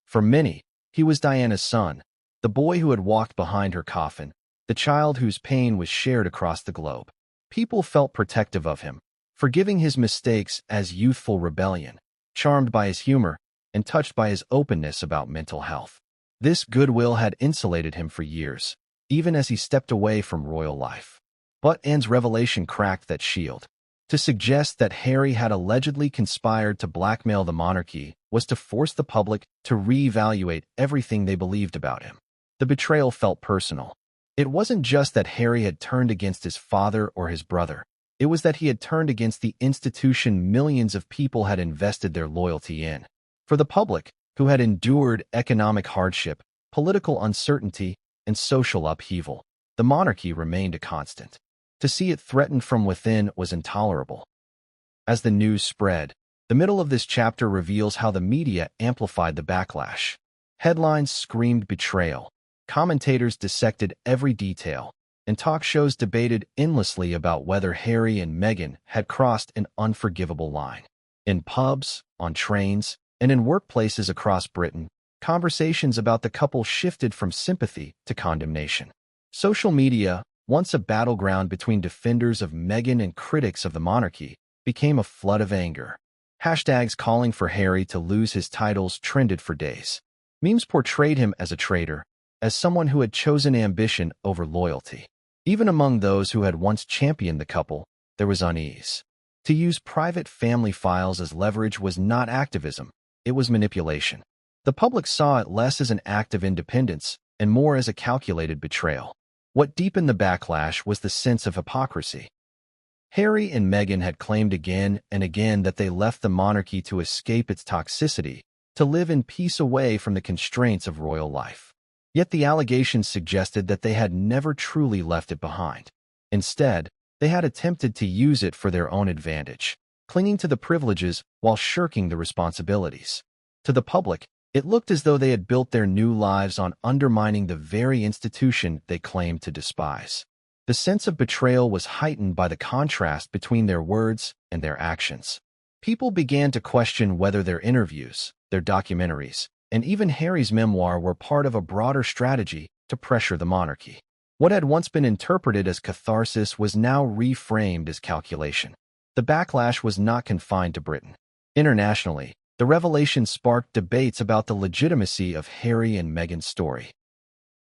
For many, he was Diana's son, the boy who had walked behind her coffin, the child whose pain was shared across the globe. People felt protective of him, forgiving his mistakes as youthful rebellion, charmed by his humor, and touched by his openness about mental health. This goodwill had insulated him for years, even as he stepped away from royal life. But Anne's revelation cracked that shield. To suggest that Harry had allegedly conspired to blackmail the monarchy was to force the public to reevaluate everything they believed about him. The betrayal felt personal. It wasn't just that Harry had turned against his father or his brother. It was that he had turned against the institution millions of people had invested their loyalty in. For the public, who had endured economic hardship, political uncertainty, and social upheaval, the monarchy remained a constant. To see it threatened from within was intolerable. As the news spread, the middle of this chapter reveals how the media amplified the backlash. Headlines screamed betrayal, commentators dissected every detail, and talk shows debated endlessly about whether Harry and Meghan had crossed an unforgivable line. In pubs, on trains, and in workplaces across Britain, conversations about the couple shifted from sympathy to condemnation. Social media, once a battleground between defenders of Meghan and critics of the monarchy, became a flood of anger. Hashtags calling for Harry to lose his titles trended for days. Memes portrayed him as a traitor, as someone who had chosen ambition over loyalty. Even among those who had once championed the couple, there was unease. To use private family files as leverage was not activism, it was manipulation. The public saw it less as an act of independence and more as a calculated betrayal. What deepened the backlash was the sense of hypocrisy. Harry and Meghan had claimed again and again that they left the monarchy to escape its toxicity, to live in peace away from the constraints of royal life. Yet the allegations suggested that they had never truly left it behind. Instead, they had attempted to use it for their own advantage, clinging to the privileges while shirking the responsibilities. To the public, it looked as though they had built their new lives on undermining the very institution they claimed to despise. The sense of betrayal was heightened by the contrast between their words and their actions. People began to question whether their interviews, their documentaries, and even Harry's memoir were part of a broader strategy to pressure the monarchy. What had once been interpreted as catharsis was now reframed as calculation. The backlash was not confined to Britain. Internationally, the revelation sparked debates about the legitimacy of Harry and Meghan's story.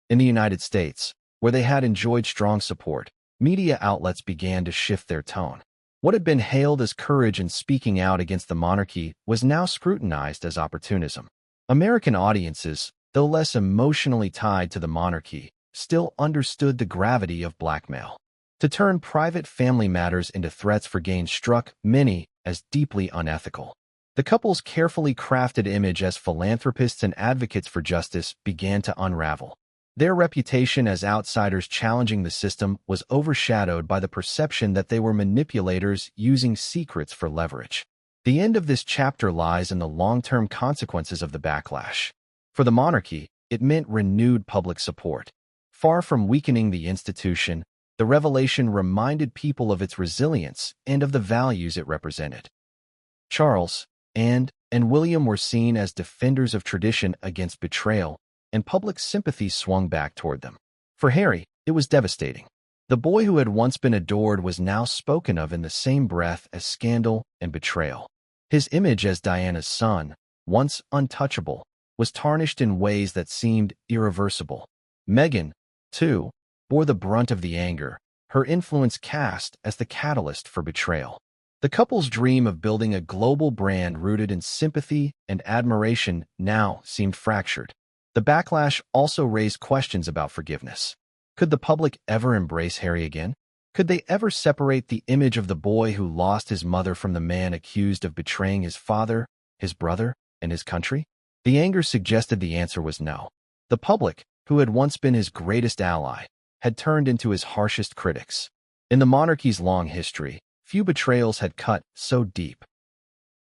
In the United States, where they had enjoyed strong support, media outlets began to shift their tone. What had been hailed as courage in speaking out against the monarchy was now scrutinized as opportunism. American audiences, though less emotionally tied to the monarchy, still understood the gravity of blackmail. To turn private family matters into threats for gain struck many as deeply unethical. The couple's carefully crafted image as philanthropists and advocates for justice began to unravel. Their reputation as outsiders challenging the system was overshadowed by the perception that they were manipulators using secrets for leverage. The end of this chapter lies in the long-term consequences of the backlash. For the monarchy, it meant renewed public support. Far from weakening the institution, the revelation reminded people of its resilience and of the values it represented. Charles and William were seen as defenders of tradition against betrayal, and public sympathy swung back toward them. For Harry, it was devastating. The boy who had once been adored was now spoken of in the same breath as scandal and betrayal. His image as Diana's son, once untouchable, was tarnished in ways that seemed irreversible. Meghan, too, bore the brunt of the anger, her influence cast as the catalyst for betrayal. The couple's dream of building a global brand rooted in sympathy and admiration now seemed fractured. The backlash also raised questions about forgiveness. Could the public ever embrace Harry again? Could they ever separate the image of the boy who lost his mother from the man accused of betraying his father, his brother, and his country? The anger suggested the answer was no. The public, who had once been his greatest ally, had turned into his harshest critics. In the monarchy's long history, few betrayals had cut so deep.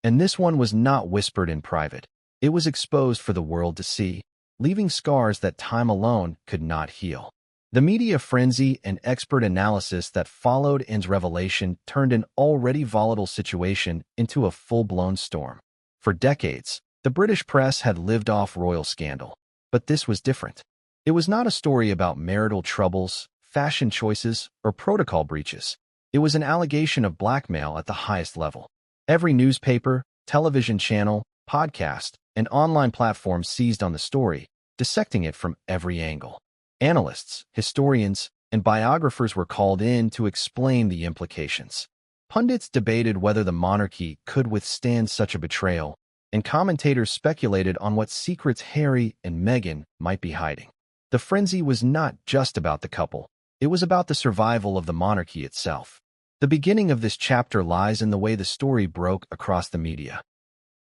And this one was not whispered in private. It was exposed for the world to see, leaving scars that time alone could not heal. The media frenzy and expert analysis that followed Anne's revelation turned an already volatile situation into a full-blown storm. For decades, the British press had lived off royal scandal. But this was different. It was not a story about marital troubles, fashion choices, or protocol breaches. It was an allegation of blackmail at the highest level. Every newspaper, television channel, podcast, and online platform seized on the story, dissecting it from every angle. Analysts, historians, and biographers were called in to explain the implications. Pundits debated whether the monarchy could withstand such a betrayal, and commentators speculated on what secrets Harry and Meghan might be hiding. The frenzy was not just about the couple. It was about the survival of the monarchy itself. The beginning of this chapter lies in the way the story broke across the media.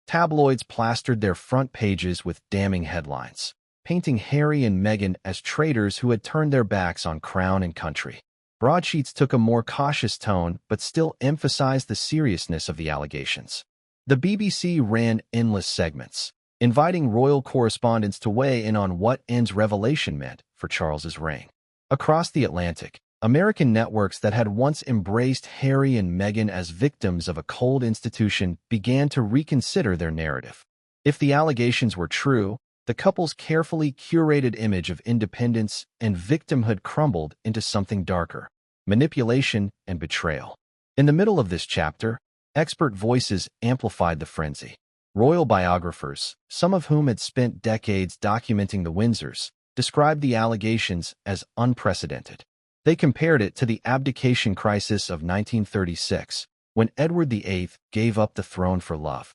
Tabloids plastered their front pages with damning headlines, painting Harry and Meghan as traitors who had turned their backs on crown and country. Broadsheets took a more cautious tone but still emphasized the seriousness of the allegations. The BBC ran endless segments, inviting royal correspondents to weigh in on what Anne's revelation meant for Charles's reign. Across the Atlantic, American networks that had once embraced Harry and Meghan as victims of a cold institution began to reconsider their narrative. If the allegations were true, the couple's carefully curated image of independence and victimhood crumbled into something darker: manipulation and betrayal. In the middle of this chapter, expert voices amplified the frenzy. Royal biographers, some of whom had spent decades documenting the Windsors, described the allegations as unprecedented. They compared it to the abdication crisis of 1936, when Edward VIII gave up the throne for love.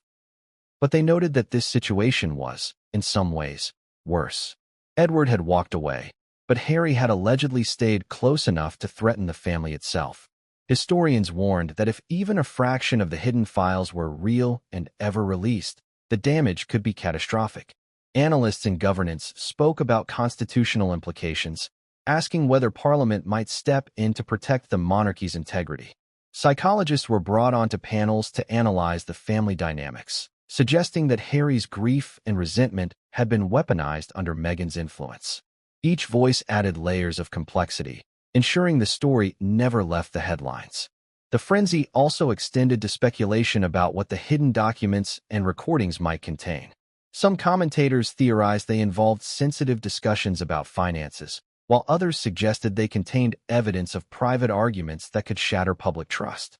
But they noted that this situation was, in some ways, worse. Edward had walked away, but Harry had allegedly stayed close enough to threaten the family itself. Historians warned that if even a fraction of the hidden files were real and ever released, the damage could be catastrophic. Analysts in governance spoke about constitutional implications, asking whether Parliament might step in to protect the monarchy's integrity. Psychologists were brought onto panels to analyze the family dynamics, suggesting that Harry's grief and resentment had been weaponized under Meghan's influence. Each voice added layers of complexity, ensuring the story never left the headlines. The frenzy also extended to speculation about what the hidden documents and recordings might contain. Some commentators theorized they involved sensitive discussions about finances, while others suggested they contained evidence of private arguments that could shatter public trust.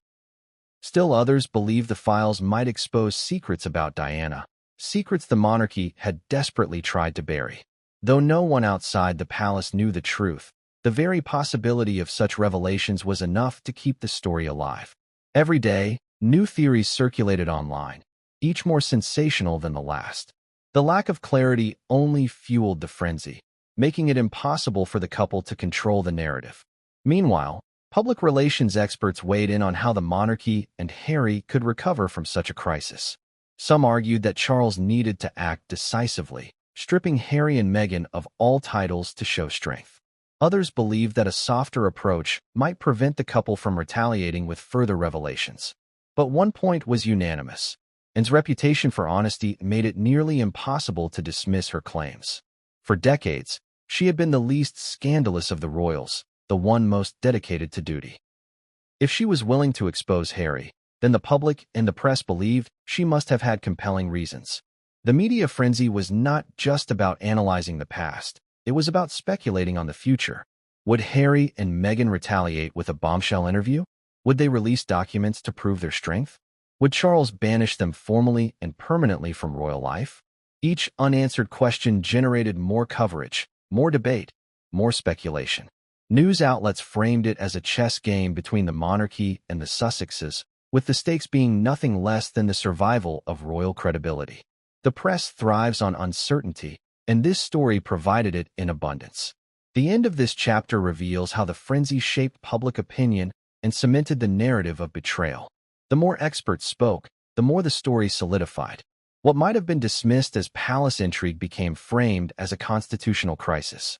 Still others believed the files might expose secrets about Diana, secrets the monarchy had desperately tried to bury. Though no one outside the palace knew the truth, the very possibility of such revelations was enough to keep the story alive. Every day, new theories circulated online, each more sensational than the last. The lack of clarity only fueled the frenzy, making it impossible for the couple to control the narrative. Meanwhile, public relations experts weighed in on how the monarchy and Harry could recover from such a crisis. Some argued that Charles needed to act decisively, stripping Harry and Meghan of all titles to show strength. Others believed that a softer approach might prevent the couple from retaliating with further revelations. But one point was unanimous: Anne's reputation for honesty made it nearly impossible to dismiss her claims. For decades, she had been the least scandalous of the royals, the one most dedicated to duty. If she was willing to expose Harry, then the public and the press believed she must have had compelling reasons. The media frenzy was not just about analyzing the past. It was about speculating on the future. Would Harry and Meghan retaliate with a bombshell interview? Would they release documents to prove their strength? Would Charles banish them formally and permanently from royal life? Each unanswered question generated more coverage, more debate, more speculation. News outlets framed it as a chess game between the monarchy and the Sussexes, with the stakes being nothing less than the survival of royal credibility. The press thrives on uncertainty, and this story provided it in abundance. The end of this chapter reveals how the frenzy shaped public opinion and cemented the narrative of betrayal. The more experts spoke, the more the story solidified. What might have been dismissed as palace intrigue became framed as a constitutional crisis.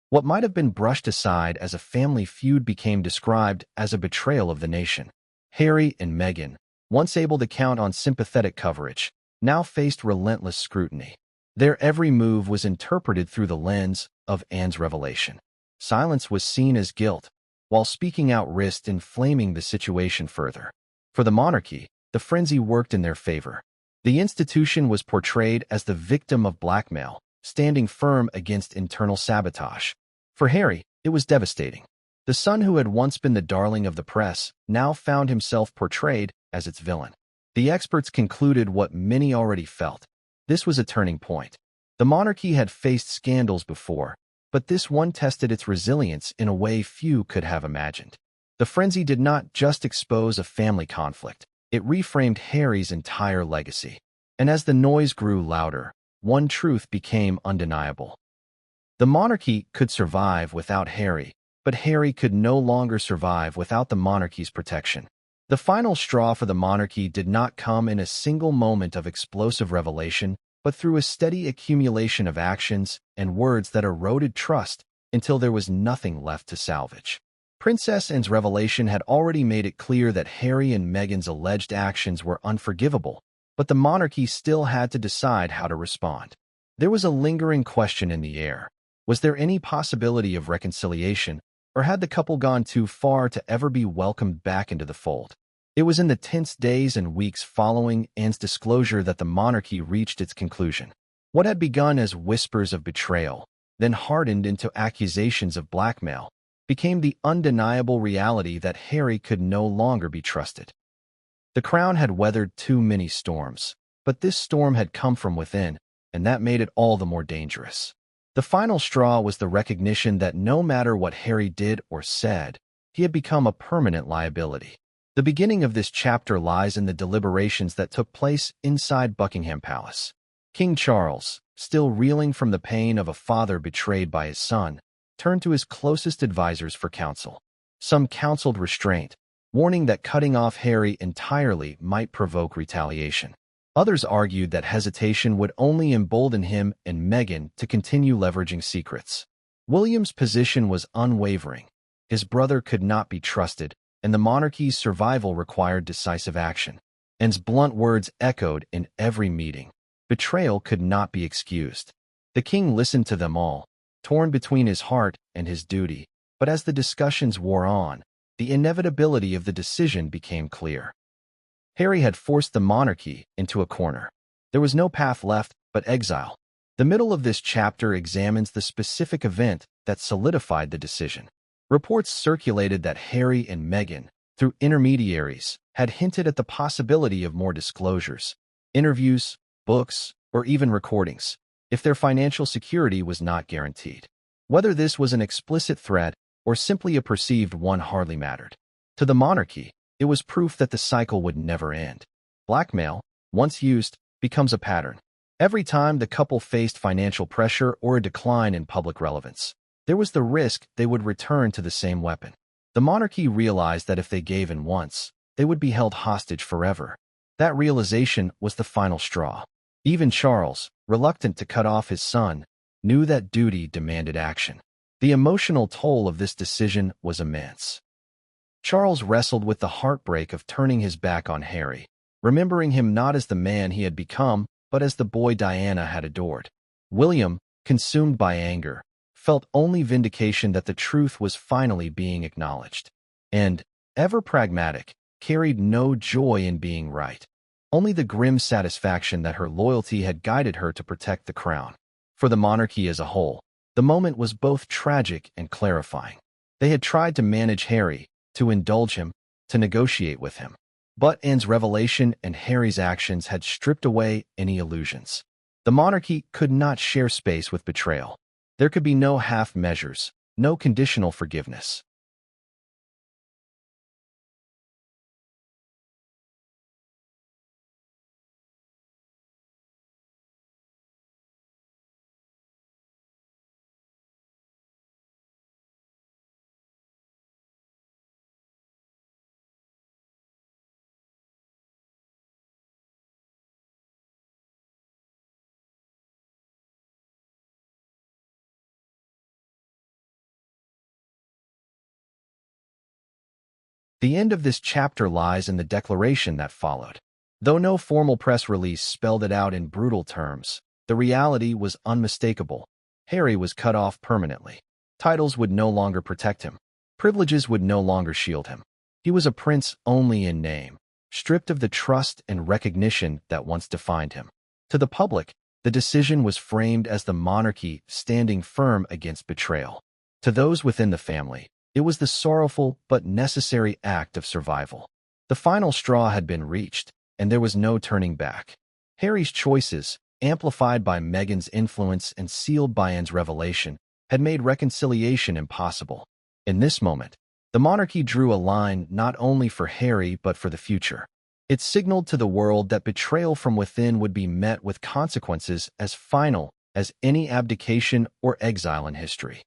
What might have been brushed aside as a family feud became described as a betrayal of the nation. Harry and Meghan, once able to count on sympathetic coverage, now faced relentless scrutiny. Their every move was interpreted through the lens of Anne's revelation. Silence was seen as guilt, while speaking out risked inflaming the situation further. For the monarchy, the frenzy worked in their favor. The institution was portrayed as the victim of blackmail, standing firm against internal sabotage. For Harry, it was devastating. The son who had once been the darling of the press now found himself portrayed as its villain. The experts concluded what many already felt. This was a turning point. The monarchy had faced scandals before, but this one tested its resilience in a way few could have imagined. The frenzy did not just expose a family conflict, it reframed Harry's entire legacy. And as the noise grew louder, one truth became undeniable. The monarchy could survive without Harry, but Harry could no longer survive without the monarchy's protection. The final straw for the monarchy did not come in a single moment of explosive revelation, but through a steady accumulation of actions and words that eroded trust until there was nothing left to salvage. Princess Anne's revelation had already made it clear that Harry and Meghan's alleged actions were unforgivable, but the monarchy still had to decide how to respond. There was a lingering question in the air. Was there any possibility of reconciliation, or had the couple gone too far to ever be welcomed back into the fold? It was in the tense days and weeks following Anne's disclosure that the monarchy reached its conclusion. What had begun as whispers of betrayal, then hardened into accusations of blackmail, became the undeniable reality that Harry could no longer be trusted. The crown had weathered too many storms, but this storm had come from within, and that made it all the more dangerous. The final straw was the recognition that no matter what Harry did or said, he had become a permanent liability. The beginning of this chapter lies in the deliberations that took place inside Buckingham Palace. King Charles, still reeling from the pain of a father betrayed by his son, turned to his closest advisors for counsel. Some counseled restraint, warning that cutting off Harry entirely might provoke retaliation. Others argued that hesitation would only embolden him and Meghan to continue leveraging secrets. William's position was unwavering. His brother could not be trusted, and the monarchy's survival required decisive action. Anne's blunt words echoed in every meeting. Betrayal could not be excused. The king listened to them all, torn between his heart and his duty, but as the discussions wore on, the inevitability of the decision became clear. Harry had forced the monarchy into a corner. There was no path left but exile. The middle of this chapter examines the specific event that solidified the decision. Reports circulated that Harry and Meghan, through intermediaries, had hinted at the possibility of more disclosures, interviews, books, or even recordings, if their financial security was not guaranteed. Whether this was an explicit threat or simply a perceived one hardly mattered. To the monarchy, it was proof that the cycle would never end. Blackmail, once used, becomes a pattern. Every time the couple faced financial pressure or a decline in public relevance, there was the risk they would return to the same weapon. The monarchy realized that if they gave in once, they would be held hostage forever. That realization was the final straw. Even Charles, reluctant to cut off his son, knew that duty demanded action. The emotional toll of this decision was immense. Charles wrestled with the heartbreak of turning his back on Harry, remembering him not as the man he had become, but as the boy Diana had adored. William, consumed by anger, felt only vindication that the truth was finally being acknowledged. And, ever pragmatic, carried no joy in being right, only the grim satisfaction that her loyalty had guided her to protect the crown. For the monarchy as a whole, the moment was both tragic and clarifying. They had tried to manage Harry, to indulge him, to negotiate with him. But Anne's revelation and Harry's actions had stripped away any illusions. The monarchy could not share space with betrayal. There could be no half measures, no conditional forgiveness. The end of this chapter lies in the declaration that followed. Though no formal press release spelled it out in brutal terms, the reality was unmistakable. Harry was cut off permanently. Titles would no longer protect him. Privileges would no longer shield him. He was a prince only in name, stripped of the trust and recognition that once defined him. To the public, the decision was framed as the monarchy standing firm against betrayal. To those within the family, it was the sorrowful but necessary act of survival. The final straw had been reached, and there was no turning back. Harry's choices, amplified by Meghan's influence and sealed by Anne's revelation, had made reconciliation impossible. In this moment, the monarchy drew a line not only for Harry but for the future. It signaled to the world that betrayal from within would be met with consequences as final as any abdication or exile in history.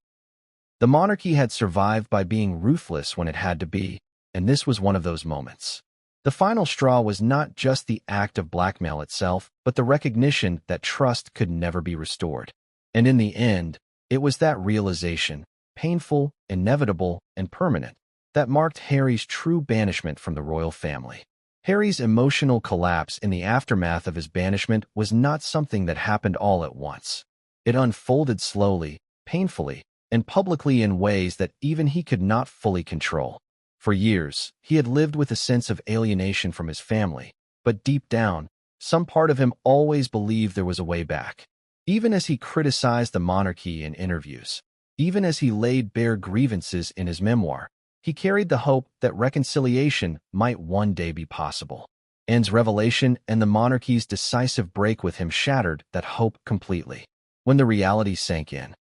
The monarchy had survived by being ruthless when it had to be, and this was one of those moments. The final straw was not just the act of blackmail itself, but the recognition that trust could never be restored. And in the end, it was that realization, painful, inevitable, and permanent, that marked Harry's true banishment from the royal family. Harry's emotional collapse in the aftermath of his banishment was not something that happened all at once. It unfolded slowly, painfully, and publicly in ways that even he could not fully control. For years, he had lived with a sense of alienation from his family, but deep down, some part of him always believed there was a way back. Even as he criticized the monarchy in interviews, even as he laid bare grievances in his memoir, he carried the hope that reconciliation might one day be possible. Anne's revelation and the monarchy's decisive break with him shattered that hope completely. When the reality sank in,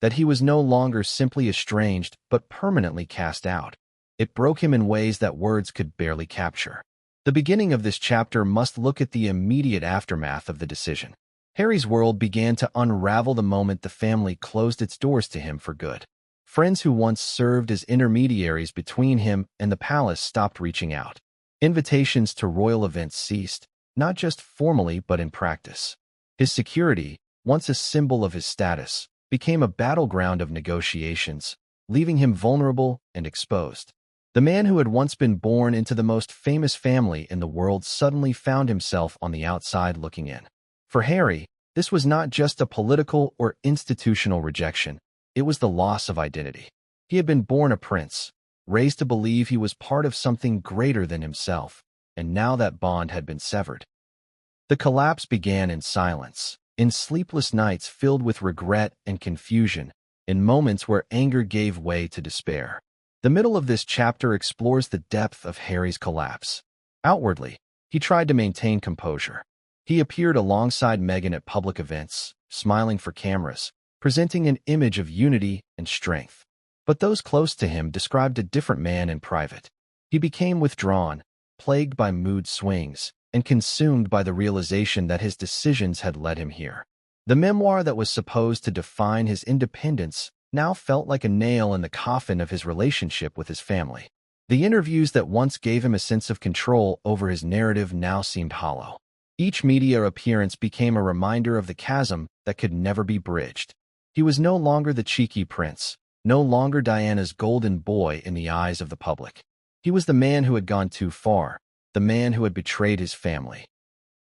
that he was no longer simply estranged but permanently cast out, it broke him in ways that words could barely capture. The beginning of this chapter must look at the immediate aftermath of the decision. Harry's world began to unravel the moment the family closed its doors to him for good. Friends who once served as intermediaries between him and the palace stopped reaching out. Invitations to royal events ceased, not just formally but in practice. His security, once a symbol of his status, became a battleground of negotiations, leaving him vulnerable and exposed. The man who had once been born into the most famous family in the world suddenly found himself on the outside looking in. For Harry, this was not just a political or institutional rejection. It was the loss of identity. He had been born a prince, raised to believe he was part of something greater than himself, and now that bond had been severed. The collapse began in silence, in sleepless nights filled with regret and confusion, in moments where anger gave way to despair. The middle of this chapter explores the depth of Harry's collapse. Outwardly, he tried to maintain composure. He appeared alongside Meghan at public events, smiling for cameras, presenting an image of unity and strength. But those close to him described a different man in private. He became withdrawn, plagued by mood swings, and consumed by the realization that his decisions had led him here. The memoir that was supposed to define his independence now felt like a nail in the coffin of his relationship with his family. The interviews that once gave him a sense of control over his narrative now seemed hollow. Each media appearance became a reminder of the chasm that could never be bridged. He was no longer the cheeky prince, no longer Diana's golden boy in the eyes of the public. He was the man who had gone too far, the man who had betrayed his family.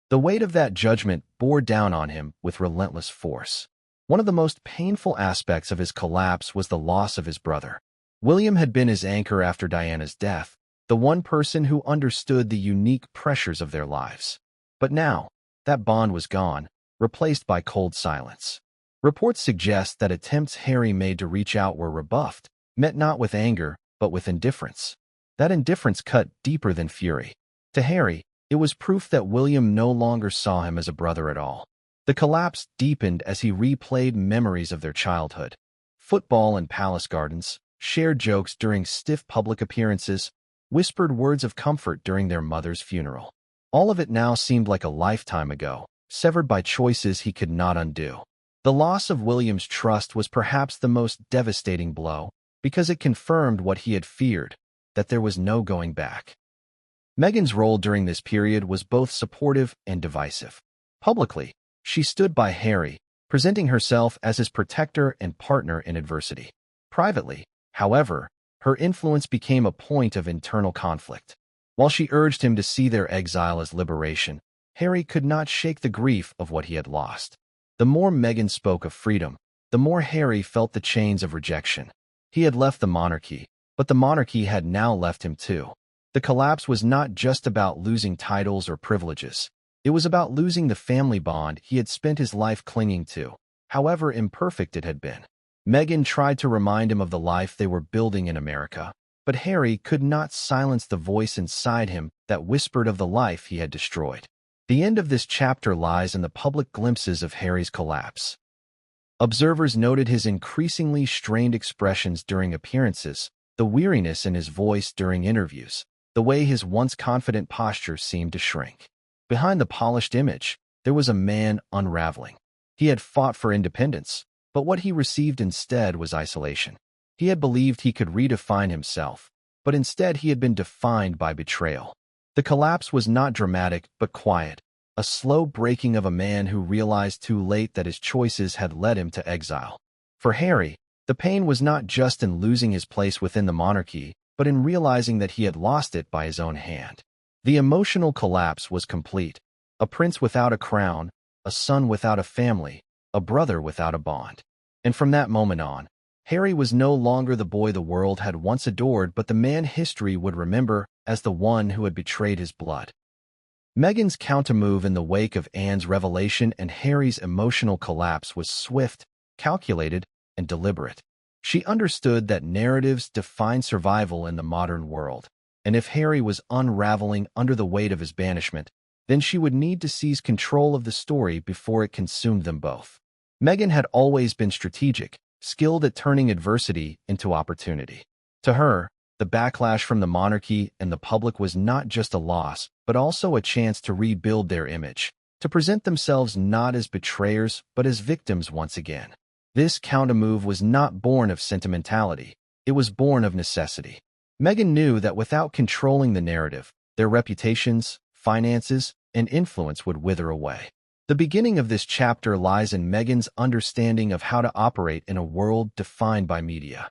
The weight of that judgment bore down on him with relentless force. One of the most painful aspects of his collapse was the loss of his brother. William had been his anchor after Diana's death, the one person who understood the unique pressures of their lives. But now, that bond was gone, replaced by cold silence. Reports suggest that attempts Harry made to reach out were rebuffed, met not with anger, but with indifference. That indifference cut deeper than fury. To Harry, it was proof that William no longer saw him as a brother at all. The collapse deepened as he replayed memories of their childhood. Football in palace gardens, shared jokes during stiff public appearances, whispered words of comfort during their mother's funeral. All of it now seemed like a lifetime ago, severed by choices he could not undo. The loss of William's trust was perhaps the most devastating blow, because it confirmed what he had feared, that there was no going back. Meghan's role during this period was both supportive and divisive. Publicly, she stood by Harry, presenting herself as his protector and partner in adversity. Privately, however, her influence became a point of internal conflict. While she urged him to see their exile as liberation, Harry could not shake the grief of what he had lost. The more Meghan spoke of freedom, the more Harry felt the chains of rejection. He had left the monarchy, but the monarchy had now left him too. The collapse was not just about losing titles or privileges. It was about losing the family bond he had spent his life clinging to, however imperfect it had been. Meghan tried to remind him of the life they were building in America, but Harry could not silence the voice inside him that whispered of the life he had destroyed. The end of this chapter lies in the public glimpses of Harry's collapse. Observers noted his increasingly strained expressions during appearances, the weariness in his voice during interviews, the way his once confident posture seemed to shrink. Behind the polished image, there was a man unraveling. He had fought for independence, but what he received instead was isolation. He had believed he could redefine himself, but instead he had been defined by betrayal. The collapse was not dramatic but quiet, a slow breaking of a man who realized too late that his choices had led him to exile. For Harry, the pain was not just in losing his place within the monarchy, but in realizing that he had lost it by his own hand. The emotional collapse was complete. A prince without a crown, a son without a family, a brother without a bond. And from that moment on, Harry was no longer the boy the world had once adored, but the man history would remember as the one who had betrayed his blood. Meghan's countermove in the wake of Anne's revelation and Harry's emotional collapse was swift, calculated, and deliberate. She understood that narratives define survival in the modern world, and if Harry was unraveling under the weight of his banishment, then she would need to seize control of the story before it consumed them both. Meghan had always been strategic, skilled at turning adversity into opportunity. To her, the backlash from the monarchy and the public was not just a loss, but also a chance to rebuild their image, to present themselves not as betrayers but as victims once again. This countermove was not born of sentimentality, it was born of necessity. Meghan knew that without controlling the narrative, their reputations, finances, and influence would wither away. The beginning of this chapter lies in Meghan's understanding of how to operate in a world defined by media.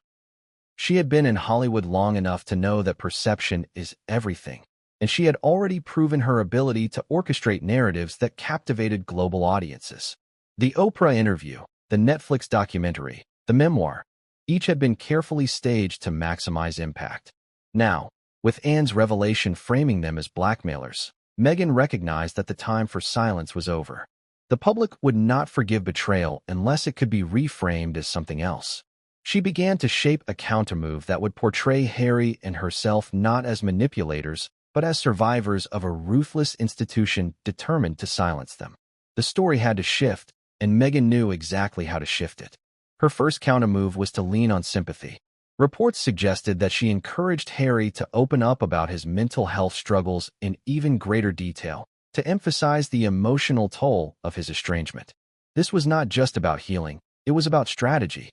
She had been in Hollywood long enough to know that perception is everything, and she had already proven her ability to orchestrate narratives that captivated global audiences. The Oprah interview, the Netflix documentary, the memoir, each had been carefully staged to maximize impact. Now, with Anne's revelation framing them as blackmailers, Meghan recognized that the time for silence was over. The public would not forgive betrayal unless it could be reframed as something else. She began to shape a countermove that would portray Harry and herself not as manipulators, but as survivors of a ruthless institution determined to silence them. The story had to shift, and Meghan knew exactly how to shift it. Her first countermove was to lean on sympathy. Reports suggested that she encouraged Harry to open up about his mental health struggles in even greater detail, to emphasize the emotional toll of his estrangement. This was not just about healing, it was about strategy.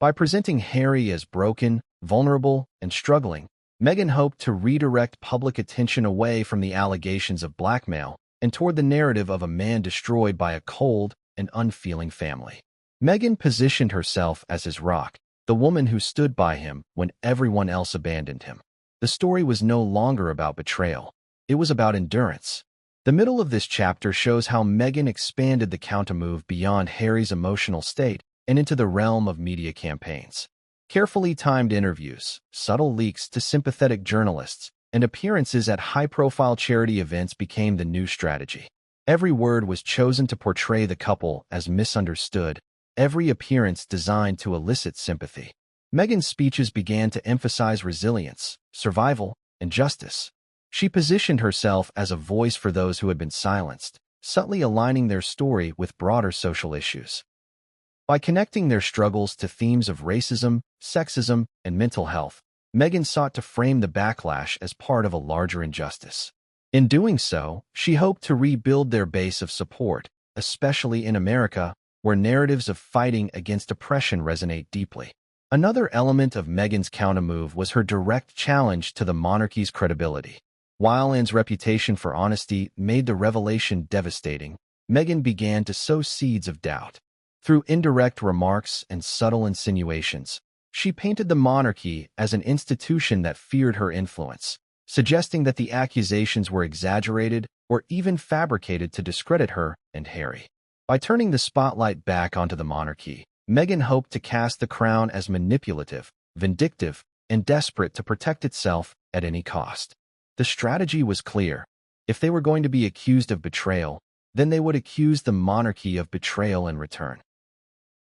By presenting Harry as broken, vulnerable, and struggling, Meghan hoped to redirect public attention away from the allegations of blackmail and toward the narrative of a man destroyed by a cold and unfeeling family. Meghan positioned herself as his rock, the woman who stood by him when everyone else abandoned him. The story was no longer about betrayal. It was about endurance. The middle of this chapter shows how Meghan expanded the countermove beyond Harry's emotional state and into the realm of media campaigns. Carefully timed interviews, subtle leaks to sympathetic journalists, and appearances at high-profile charity events became the new strategy. Every word was chosen to portray the couple as misunderstood, every appearance designed to elicit sympathy. Meghan's speeches began to emphasize resilience, survival, and justice. She positioned herself as a voice for those who had been silenced, subtly aligning their story with broader social issues. By connecting their struggles to themes of racism, sexism, and mental health, Meghan sought to frame the backlash as part of a larger injustice. In doing so, she hoped to rebuild their base of support, especially in America, where narratives of fighting against oppression resonate deeply. Another element of Meghan's countermove was her direct challenge to the monarchy's credibility. While Anne's reputation for honesty made the revelation devastating, Meghan began to sow seeds of doubt. Through indirect remarks and subtle insinuations, she painted the monarchy as an institution that feared her influence, suggesting that the accusations were exaggerated or even fabricated to discredit her and Harry. By turning the spotlight back onto the monarchy, Meghan hoped to cast the crown as manipulative, vindictive, and desperate to protect itself at any cost. The strategy was clear. If they were going to be accused of betrayal, then they would accuse the monarchy of betrayal in return.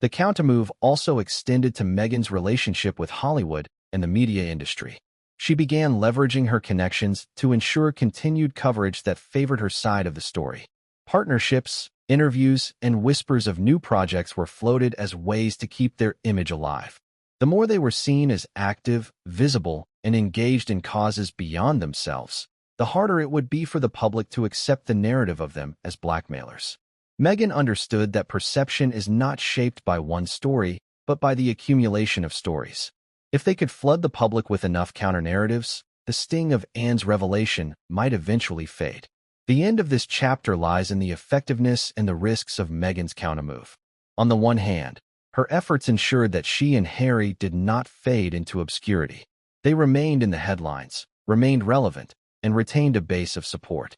The countermove also extended to Meghan's relationship with Hollywood and the media industry. She began leveraging her connections to ensure continued coverage that favored her side of the story. Partnerships, interviews, and whispers of new projects were floated as ways to keep their image alive. The more they were seen as active, visible, and engaged in causes beyond themselves, the harder it would be for the public to accept the narrative of them as blackmailers. Meghan understood that perception is not shaped by one story, but by the accumulation of stories. If they could flood the public with enough counter-narratives, the sting of Anne's revelation might eventually fade. The end of this chapter lies in the effectiveness and the risks of Meghan's countermove. On the one hand, her efforts ensured that she and Harry did not fade into obscurity. They remained in the headlines, remained relevant, and retained a base of support.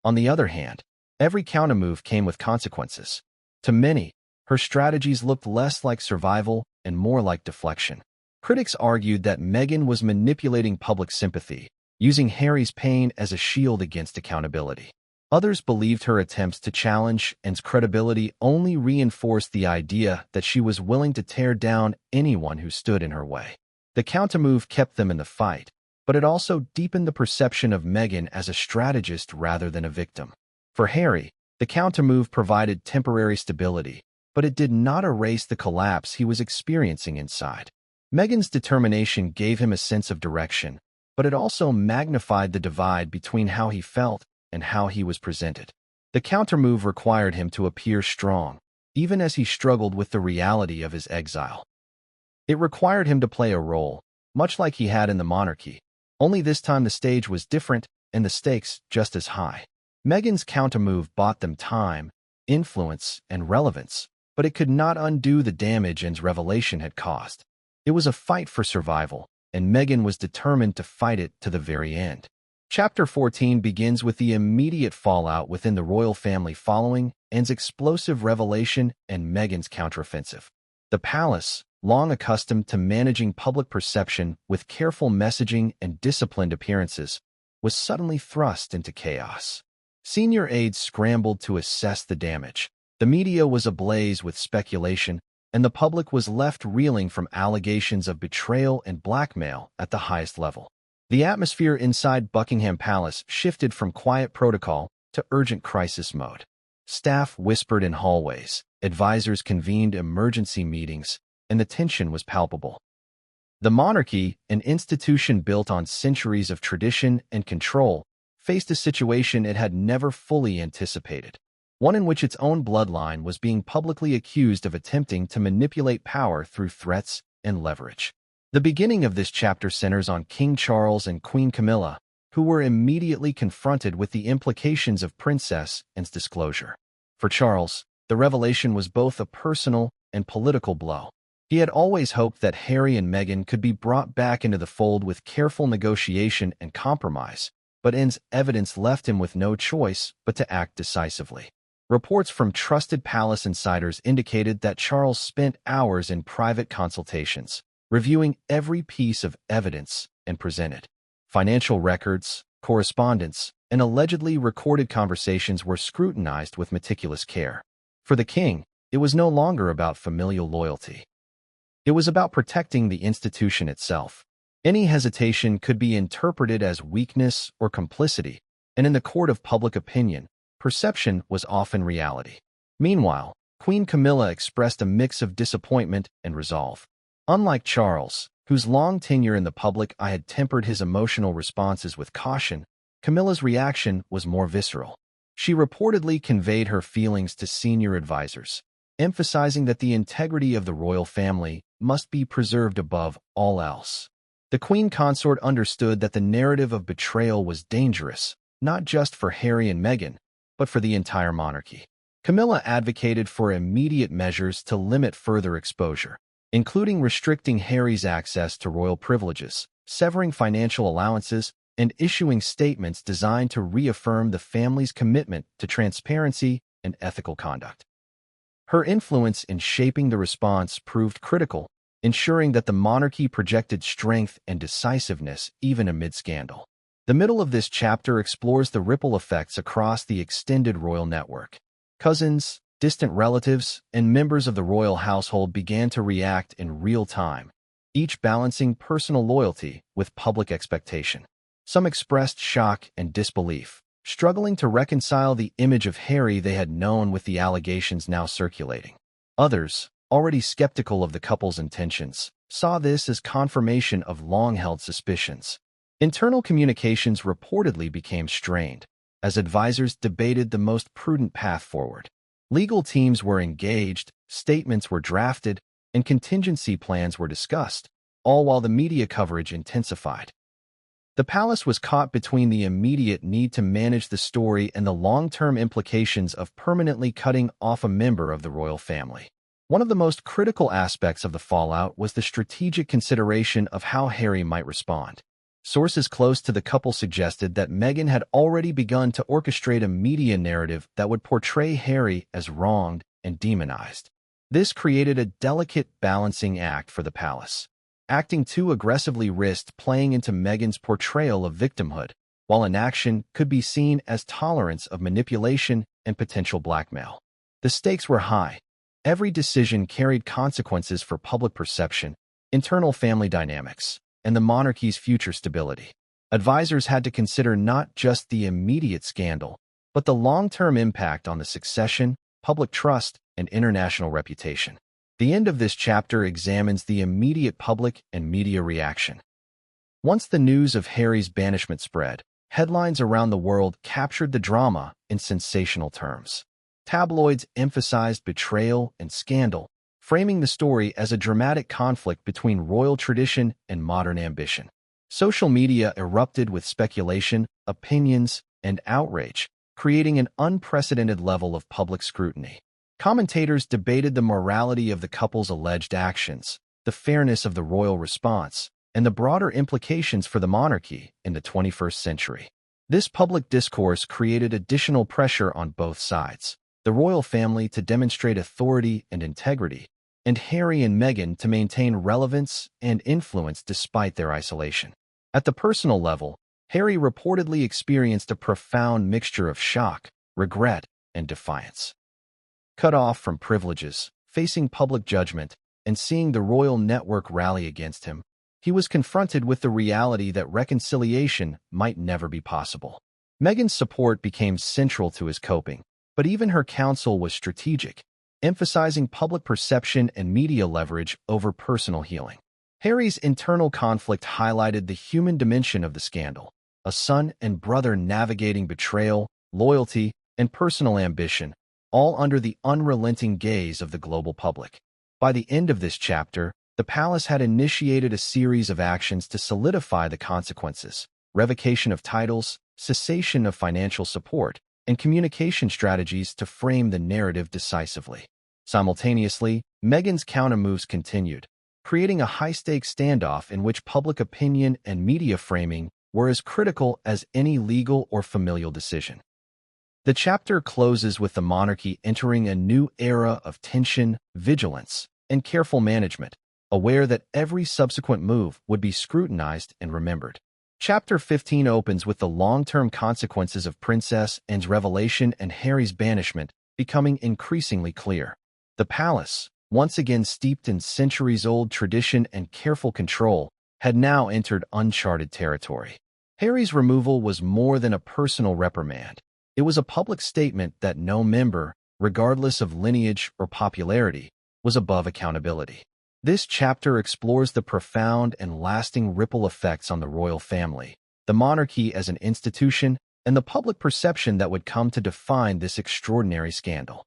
On the other hand, every countermove came with consequences. To many, her strategies looked less like survival and more like deflection. Critics argued that Meghan was manipulating public sympathy, using Harry's pain as a shield against accountability. Others believed her attempts to challenge Anne's credibility only reinforced the idea that she was willing to tear down anyone who stood in her way. The countermove kept them in the fight, but it also deepened the perception of Meghan as a strategist rather than a victim. For Harry, the countermove provided temporary stability, but it did not erase the collapse he was experiencing inside. Meghan's determination gave him a sense of direction, but it also magnified the divide between how he felt and how he was presented. The countermove required him to appear strong, even as he struggled with the reality of his exile. It required him to play a role, much like he had in the monarchy, only this time the stage was different and the stakes just as high. Meghan's countermove bought them time, influence, and relevance, but it could not undo the damage Anne's revelation had caused. It was a fight for survival, and Meghan was determined to fight it to the very end. Chapter 14 begins with the immediate fallout within the royal family following Anne's explosive revelation and Meghan's counteroffensive. The palace, long accustomed to managing public perception with careful messaging and disciplined appearances, was suddenly thrust into chaos. Senior aides scrambled to assess the damage. The media was ablaze with speculation, and the public was left reeling from allegations of betrayal and blackmail at the highest level. The atmosphere inside Buckingham Palace shifted from quiet protocol to urgent crisis mode. Staff whispered in hallways, advisors convened emergency meetings, and the tension was palpable. The monarchy, an institution built on centuries of tradition and control, faced a situation it had never fully anticipated, one in which its own bloodline was being publicly accused of attempting to manipulate power through threats and leverage. The beginning of this chapter centers on King Charles and Queen Camilla, who were immediately confronted with the implications of Princess Anne's disclosure. For Charles, the revelation was both a personal and political blow. He had always hoped that Harry and Meghan could be brought back into the fold with careful negotiation and compromise, but Anne's evidence left him with no choice but to act decisively. Reports from trusted palace insiders indicated that Charles spent hours in private consultations, reviewing every piece of evidence and presented. Financial records, correspondence, and allegedly recorded conversations were scrutinized with meticulous care. For the king, it was no longer about familial loyalty. It was about protecting the institution itself. Any hesitation could be interpreted as weakness or complicity, and in the court of public opinion, perception was often reality. Meanwhile, Queen Camilla expressed a mix of disappointment and resolve. Unlike Charles, whose long tenure in the public eye had tempered his emotional responses with caution, Camilla's reaction was more visceral. She reportedly conveyed her feelings to senior advisors, emphasizing that the integrity of the royal family must be preserved above all else. The queen consort understood that the narrative of betrayal was dangerous, not just for Harry and Meghan, but for the entire monarchy. Camilla advocated for immediate measures to limit further exposure, including restricting Harry's access to royal privileges, severing financial allowances, and issuing statements designed to reaffirm the family's commitment to transparency and ethical conduct. Her influence in shaping the response proved critical, ensuring that the monarchy projected strength and decisiveness even amid scandal. The middle of this chapter explores the ripple effects across the extended royal network. Cousins, distant relatives, and members of the royal household began to react in real time, each balancing personal loyalty with public expectation. Some expressed shock and disbelief, struggling to reconcile the image of Harry they had known with the allegations now circulating. Others, already skeptical of the couple's intentions, saw this as confirmation of long-held suspicions. Internal communications reportedly became strained, as advisors debated the most prudent path forward. Legal teams were engaged, statements were drafted, and contingency plans were discussed, all while the media coverage intensified. The palace was caught between the immediate need to manage the story and the long-term implications of permanently cutting off a member of the royal family. One of the most critical aspects of the fallout was the strategic consideration of how Harry might respond. Sources close to the couple suggested that Meghan had already begun to orchestrate a media narrative that would portray Harry as wronged and demonized. This created a delicate balancing act for the palace. Acting too aggressively risked playing into Meghan's portrayal of victimhood, while inaction could be seen as tolerance of manipulation and potential blackmail. The stakes were high. Every decision carried consequences for public perception, internal family dynamics, and the monarchy's future stability. Advisors had to consider not just the immediate scandal, but the long-term impact on the succession, public trust, and international reputation. The end of this chapter examines the immediate public and media reaction. Once the news of Harry's banishment spread, headlines around the world captured the drama in sensational terms. Tabloids emphasized betrayal and scandal, framing the story as a dramatic conflict between royal tradition and modern ambition. Social media erupted with speculation, opinions, and outrage, creating an unprecedented level of public scrutiny. Commentators debated the morality of the couple's alleged actions, the fairness of the royal response, and the broader implications for the monarchy in the 21st century. This public discourse created additional pressure on both sides: the royal family to demonstrate authority and integrity, and Harry and Meghan to maintain relevance and influence despite their isolation. At the personal level, Harry reportedly experienced a profound mixture of shock, regret, and defiance. Cut off from privileges, facing public judgment, and seeing the royal network rally against him, he was confronted with the reality that reconciliation might never be possible. Meghan's support became central to his coping, but even her counsel was strategic, emphasizing public perception and media leverage over personal healing. Harry's internal conflict highlighted the human dimension of the scandal: a son and brother navigating betrayal, loyalty, and personal ambition, all under the unrelenting gaze of the global public. By the end of this chapter, the palace had initiated a series of actions to solidify the consequences: revocation of titles, cessation of financial support, and communication strategies to frame the narrative decisively. Simultaneously, Meghan's countermoves continued, creating a high-stakes standoff in which public opinion and media framing were as critical as any legal or familial decision. The chapter closes with the monarchy entering a new era of tension, vigilance, and careful management, aware that every subsequent move would be scrutinized and remembered. Chapter 15 opens with the long-term consequences of Princess Anne's revelation and Harry's banishment becoming increasingly clear. The palace, once again steeped in centuries-old tradition and careful control, had now entered uncharted territory. Harry's removal was more than a personal reprimand. It was a public statement that no member, regardless of lineage or popularity, was above accountability. This chapter explores the profound and lasting ripple effects on the royal family, the monarchy as an institution, and the public perception that would come to define this extraordinary scandal.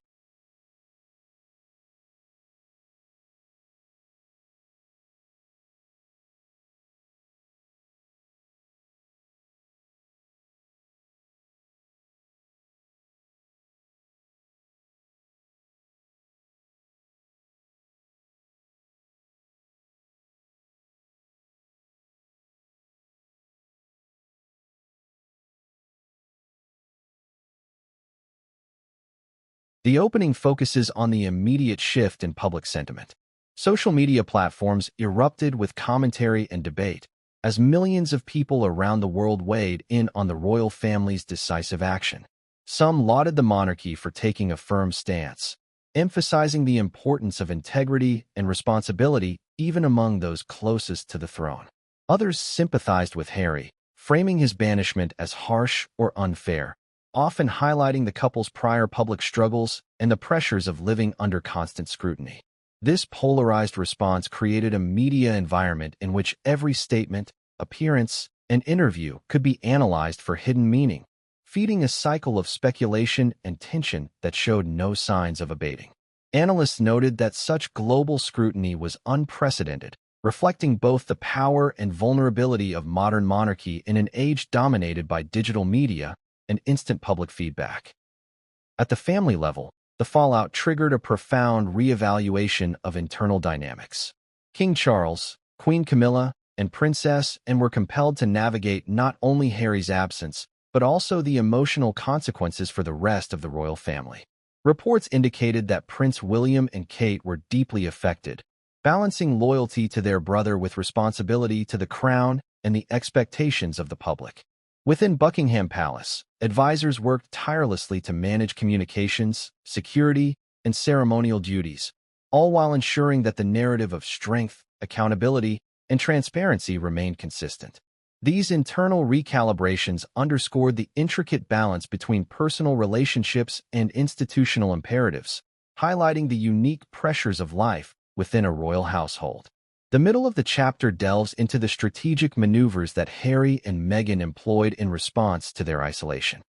The opening focuses on the immediate shift in public sentiment. Social media platforms erupted with commentary and debate, as millions of people around the world weighed in on the royal family's decisive action. Some lauded the monarchy for taking a firm stance, emphasizing the importance of integrity and responsibility even among those closest to the throne. Others sympathized with Harry, framing his banishment as harsh or unfair, often highlighting the couple's prior public struggles and the pressures of living under constant scrutiny. This polarized response created a media environment in which every statement, appearance, and interview could be analyzed for hidden meaning, feeding a cycle of speculation and tension that showed no signs of abating. Analysts noted that such global scrutiny was unprecedented, reflecting both the power and vulnerability of modern monarchy in an age dominated by digital media and instant public feedback. At the family level, the fallout triggered a profound reevaluation of internal dynamics. King Charles, Queen Camilla, and Princess Anne were compelled to navigate not only Harry's absence, but also the emotional consequences for the rest of the royal family. Reports indicated that Prince William and Kate were deeply affected, balancing loyalty to their brother with responsibility to the crown and the expectations of the public. Within Buckingham Palace, advisors worked tirelessly to manage communications, security, and ceremonial duties, all while ensuring that the narrative of strength, accountability, and transparency remained consistent. These internal recalibrations underscored the intricate balance between personal relationships and institutional imperatives, highlighting the unique pressures of life within a royal household. The middle of the chapter delves into the strategic maneuvers that Harry and Meghan employed in response to their isolation.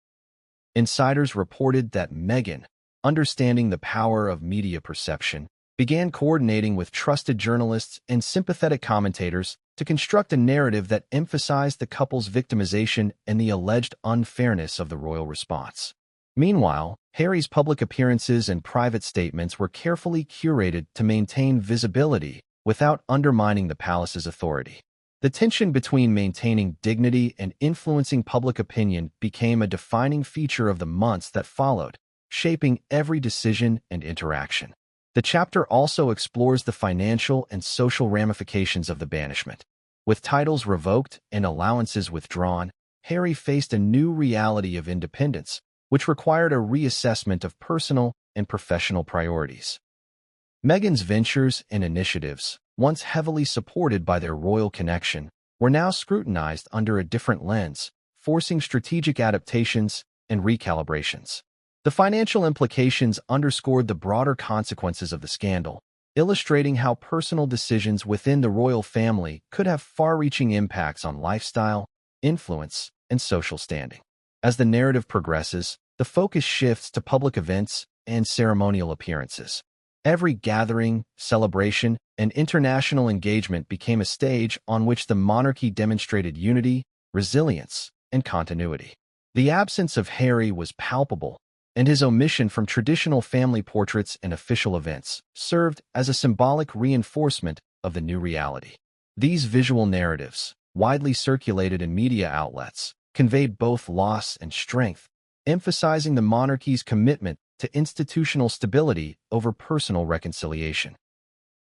Insiders reported that Meghan, understanding the power of media perception, began coordinating with trusted journalists and sympathetic commentators to construct a narrative that emphasized the couple's victimization and the alleged unfairness of the royal response. Meanwhile, Harry's public appearances and private statements were carefully curated to maintain visibility without undermining the palace's authority. The tension between maintaining dignity and influencing public opinion became a defining feature of the months that followed, shaping every decision and interaction. The chapter also explores the financial and social ramifications of the banishment. With titles revoked and allowances withdrawn, Harry faced a new reality of independence, which required a reassessment of personal and professional priorities. Meghan's ventures and initiatives, once heavily supported by their royal connection, were now scrutinized under a different lens, forcing strategic adaptations and recalibrations. The financial implications underscored the broader consequences of the scandal, illustrating how personal decisions within the royal family could have far-reaching impacts on lifestyle, influence, and social standing. As the narrative progresses, the focus shifts to public events and ceremonial appearances. Every gathering, celebration, and international engagement became a stage on which the monarchy demonstrated unity, resilience, and continuity. The absence of Harry was palpable, and his omission from traditional family portraits and official events served as a symbolic reinforcement of the new reality. These visual narratives, widely circulated in media outlets, conveyed both loss and strength, emphasizing the monarchy's commitment to institutional stability over personal reconciliation.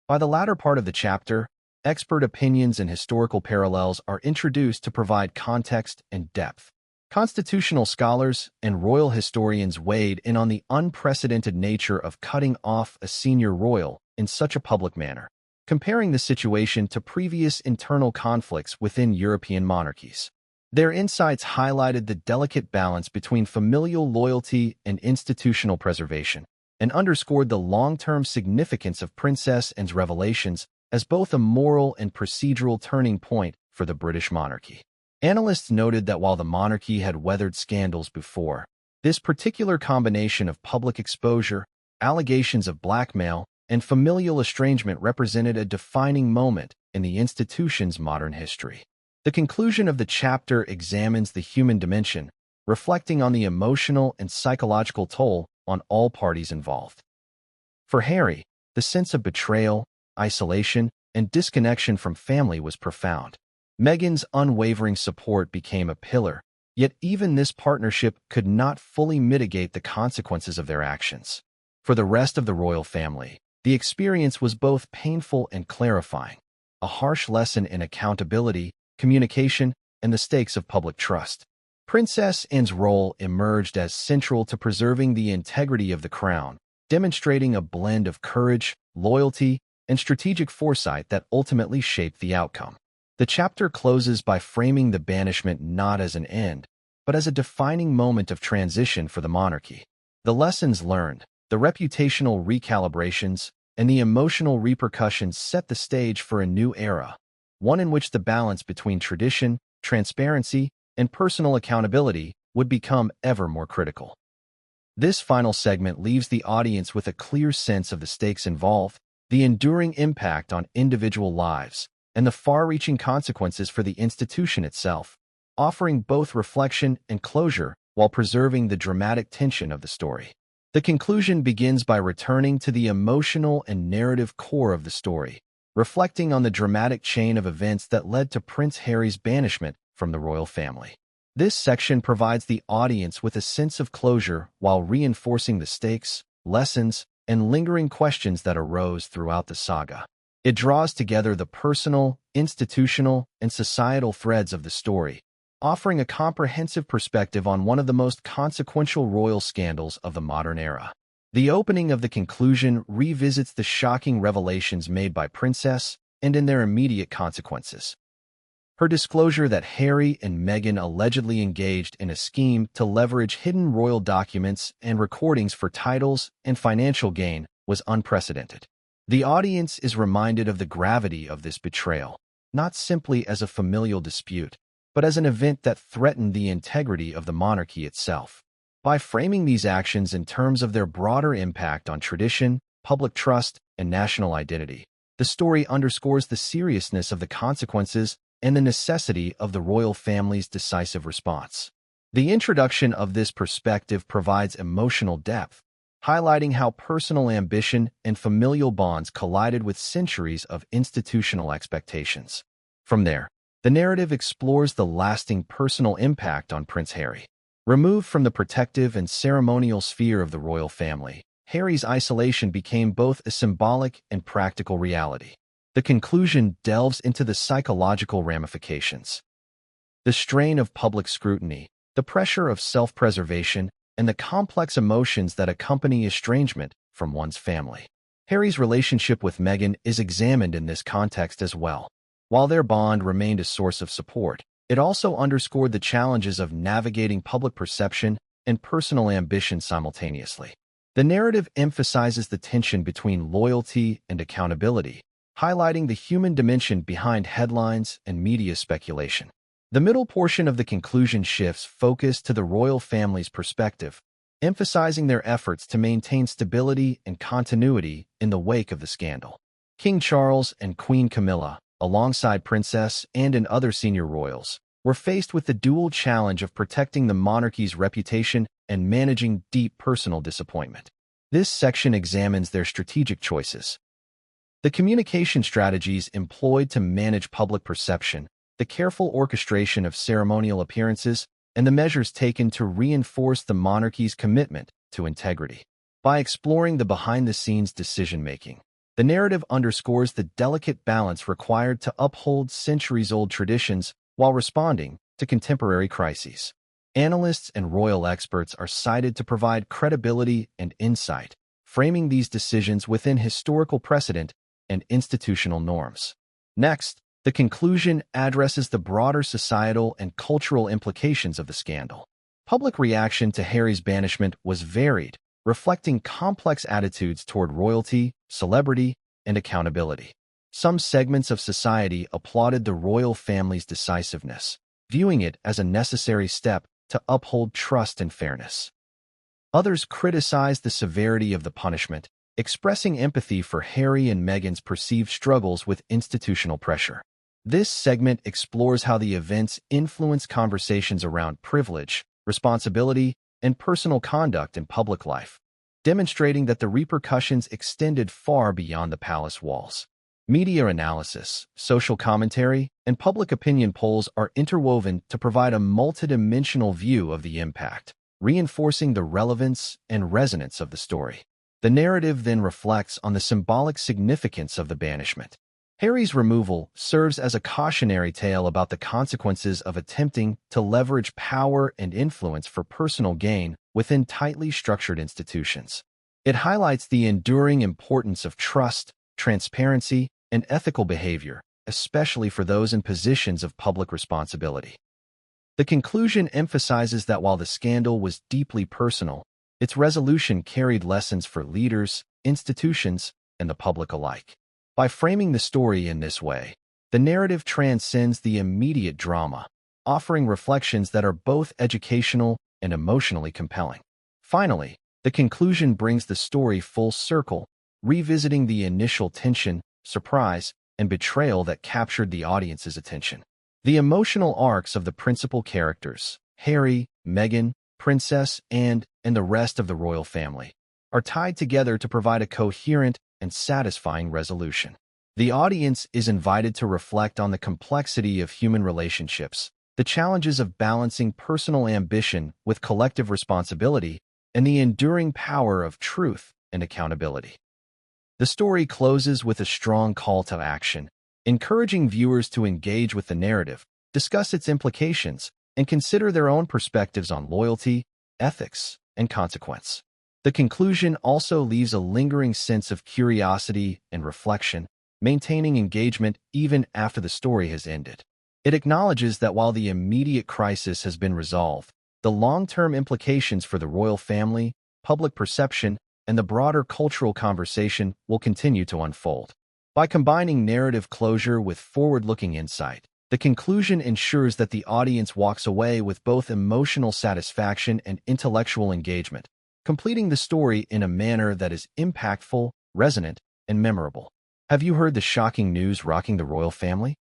By the latter part of the chapter, expert opinions and historical parallels are introduced to provide context and depth. Constitutional scholars and royal historians weighed in on the unprecedented nature of cutting off a senior royal in such a public manner, comparing the situation to previous internal conflicts within European monarchies. Their insights highlighted the delicate balance between familial loyalty and institutional preservation, and underscored the long-term significance of Princess Anne's revelations as both a moral and procedural turning point for the British monarchy. Analysts noted that while the monarchy had weathered scandals before, this particular combination of public exposure, allegations of blackmail, and familial estrangement represented a defining moment in the institution's modern history. The conclusion of the chapter examines the human dimension, reflecting on the emotional and psychological toll on all parties involved. For Harry, the sense of betrayal, isolation, and disconnection from family was profound. Meghan's unwavering support became a pillar, yet even this partnership could not fully mitigate the consequences of their actions. For the rest of the royal family, the experience was both painful and clarifying, a harsh lesson in accountability, communication, and the stakes of public trust. Princess Anne's role emerged as central to preserving the integrity of the crown, demonstrating a blend of courage, loyalty, and strategic foresight that ultimately shaped the outcome. The chapter closes by framing the banishment not as an end, but as a defining moment of transition for the monarchy. The lessons learned, the reputational recalibrations, and the emotional repercussions set the stage for a new era, one in which the balance between tradition, transparency, and personal accountability would become ever more critical. This final segment leaves the audience with a clear sense of the stakes involved, the enduring impact on individual lives, and the far-reaching consequences for the institution itself, offering both reflection and closure while preserving the dramatic tension of the story. The conclusion begins by returning to the emotional and narrative core of the story, reflecting on the dramatic chain of events that led to Prince Harry's banishment from the royal family. This section provides the audience with a sense of closure while reinforcing the stakes, lessons, and lingering questions that arose throughout the saga. It draws together the personal, institutional, and societal threads of the story, offering a comprehensive perspective on one of the most consequential royal scandals of the modern era. The opening of the conclusion revisits the shocking revelations made by Princess and in their immediate consequences. Her disclosure that Harry and Meghan allegedly engaged in a scheme to leverage hidden royal documents and recordings for titles and financial gain was unprecedented. The audience is reminded of the gravity of this betrayal, not simply as a familial dispute, but as an event that threatened the integrity of the monarchy itself. By framing these actions in terms of their broader impact on tradition, public trust, and national identity, the story underscores the seriousness of the consequences and the necessity of the royal family's decisive response. The introduction of this perspective provides emotional depth, highlighting how personal ambition and familial bonds collided with centuries of institutional expectations. From there, the narrative explores the lasting personal impact on Prince Harry. Removed from the protective and ceremonial sphere of the royal family, Harry's isolation became both a symbolic and practical reality. The conclusion delves into the psychological ramifications. The strain of public scrutiny, the pressure of self-preservation, and the complex emotions that accompany estrangement from one's family. Harry's relationship with Meghan is examined in this context as well. While their bond remained a source of support, it also underscored the challenges of navigating public perception and personal ambition simultaneously. The narrative emphasizes the tension between loyalty and accountability, highlighting the human dimension behind headlines and media speculation. The middle portion of the conclusion shifts focus to the royal family's perspective, emphasizing their efforts to maintain stability and continuity in the wake of the scandal. King Charles and Queen Camilla, alongside Princess and other senior royals, were faced with the dual challenge of protecting the monarchy's reputation and managing deep personal disappointment. This section examines their strategic choices. The communication strategies employed to manage public perception, the careful orchestration of ceremonial appearances, and the measures taken to reinforce the monarchy's commitment to integrity. By exploring the behind-the-scenes decision-making, the narrative underscores the delicate balance required to uphold centuries-old traditions while responding to contemporary crises. Analysts and royal experts are cited to provide credibility and insight, framing these decisions within historical precedent and institutional norms. Next, the conclusion addresses the broader societal and cultural implications of the scandal. Public reaction to Harry's banishment was varied, reflecting complex attitudes toward royalty, celebrity, and accountability. Some segments of society applauded the royal family's decisiveness, viewing it as a necessary step to uphold trust and fairness. Others criticized the severity of the punishment, expressing empathy for Harry and Meghan's perceived struggles with institutional pressure. This segment explores how the events influence conversations around privilege, responsibility, and personal conduct in public life, demonstrating that the repercussions extended far beyond the palace walls. Media analysis, social commentary, and public opinion polls are interwoven to provide a multidimensional view of the impact, reinforcing the relevance and resonance of the story. The narrative then reflects on the symbolic significance of the banishment. Harry's removal serves as a cautionary tale about the consequences of attempting to leverage power and influence for personal gain within tightly structured institutions. It highlights the enduring importance of trust, transparency, and ethical behavior, especially for those in positions of public responsibility. The conclusion emphasizes that while the scandal was deeply personal, its resolution carried lessons for leaders, institutions, and the public alike. By framing the story in this way, the narrative transcends the immediate drama, offering reflections that are both educational and emotionally compelling. Finally, the conclusion brings the story full circle, revisiting the initial tension, surprise, and betrayal that captured the audience's attention. The emotional arcs of the principal characters, Harry, Meghan, Princess Anne, and the rest of the royal family, are tied together to provide a coherent and satisfying resolution. The audience is invited to reflect on the complexity of human relationships, the challenges of balancing personal ambition with collective responsibility, and the enduring power of truth and accountability. The story closes with a strong call to action, encouraging viewers to engage with the narrative, discuss its implications, and consider their own perspectives on loyalty, ethics, and consequence. The conclusion also leaves a lingering sense of curiosity and reflection, maintaining engagement even after the story has ended. It acknowledges that while the immediate crisis has been resolved, the long-term implications for the royal family, public perception, and the broader cultural conversation will continue to unfold. By combining narrative closure with forward-looking insight, the conclusion ensures that the audience walks away with both emotional satisfaction and intellectual engagement, completing the story in a manner that is impactful, resonant, and memorable. Have you heard the shocking news rocking the royal family?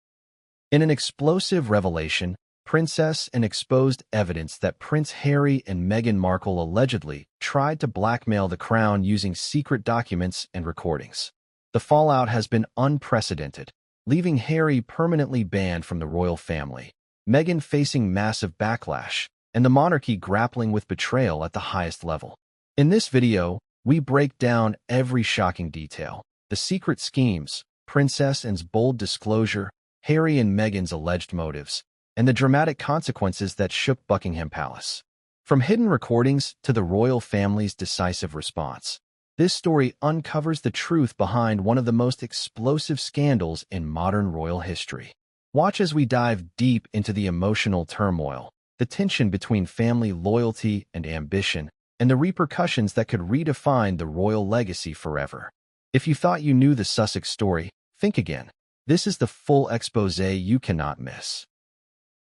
In an explosive revelation, Princess Anne exposed evidence that Prince Harry and Meghan Markle allegedly tried to blackmail the crown using secret documents and recordings. The fallout has been unprecedented, leaving Harry permanently banned from the royal family, Meghan facing massive backlash, and the monarchy grappling with betrayal at the highest level. In this video, we break down every shocking detail: the secret schemes, Princess Anne's bold disclosure, Harry and Meghan's alleged motives, and the dramatic consequences that shook Buckingham Palace. From hidden recordings to the royal family's decisive response, this story uncovers the truth behind one of the most explosive scandals in modern royal history. Watch as we dive deep into the emotional turmoil, the tension between family loyalty and ambition, and the repercussions that could redefine the royal legacy forever. If you thought you knew the Sussex story, think again. This is the full exposé you cannot miss.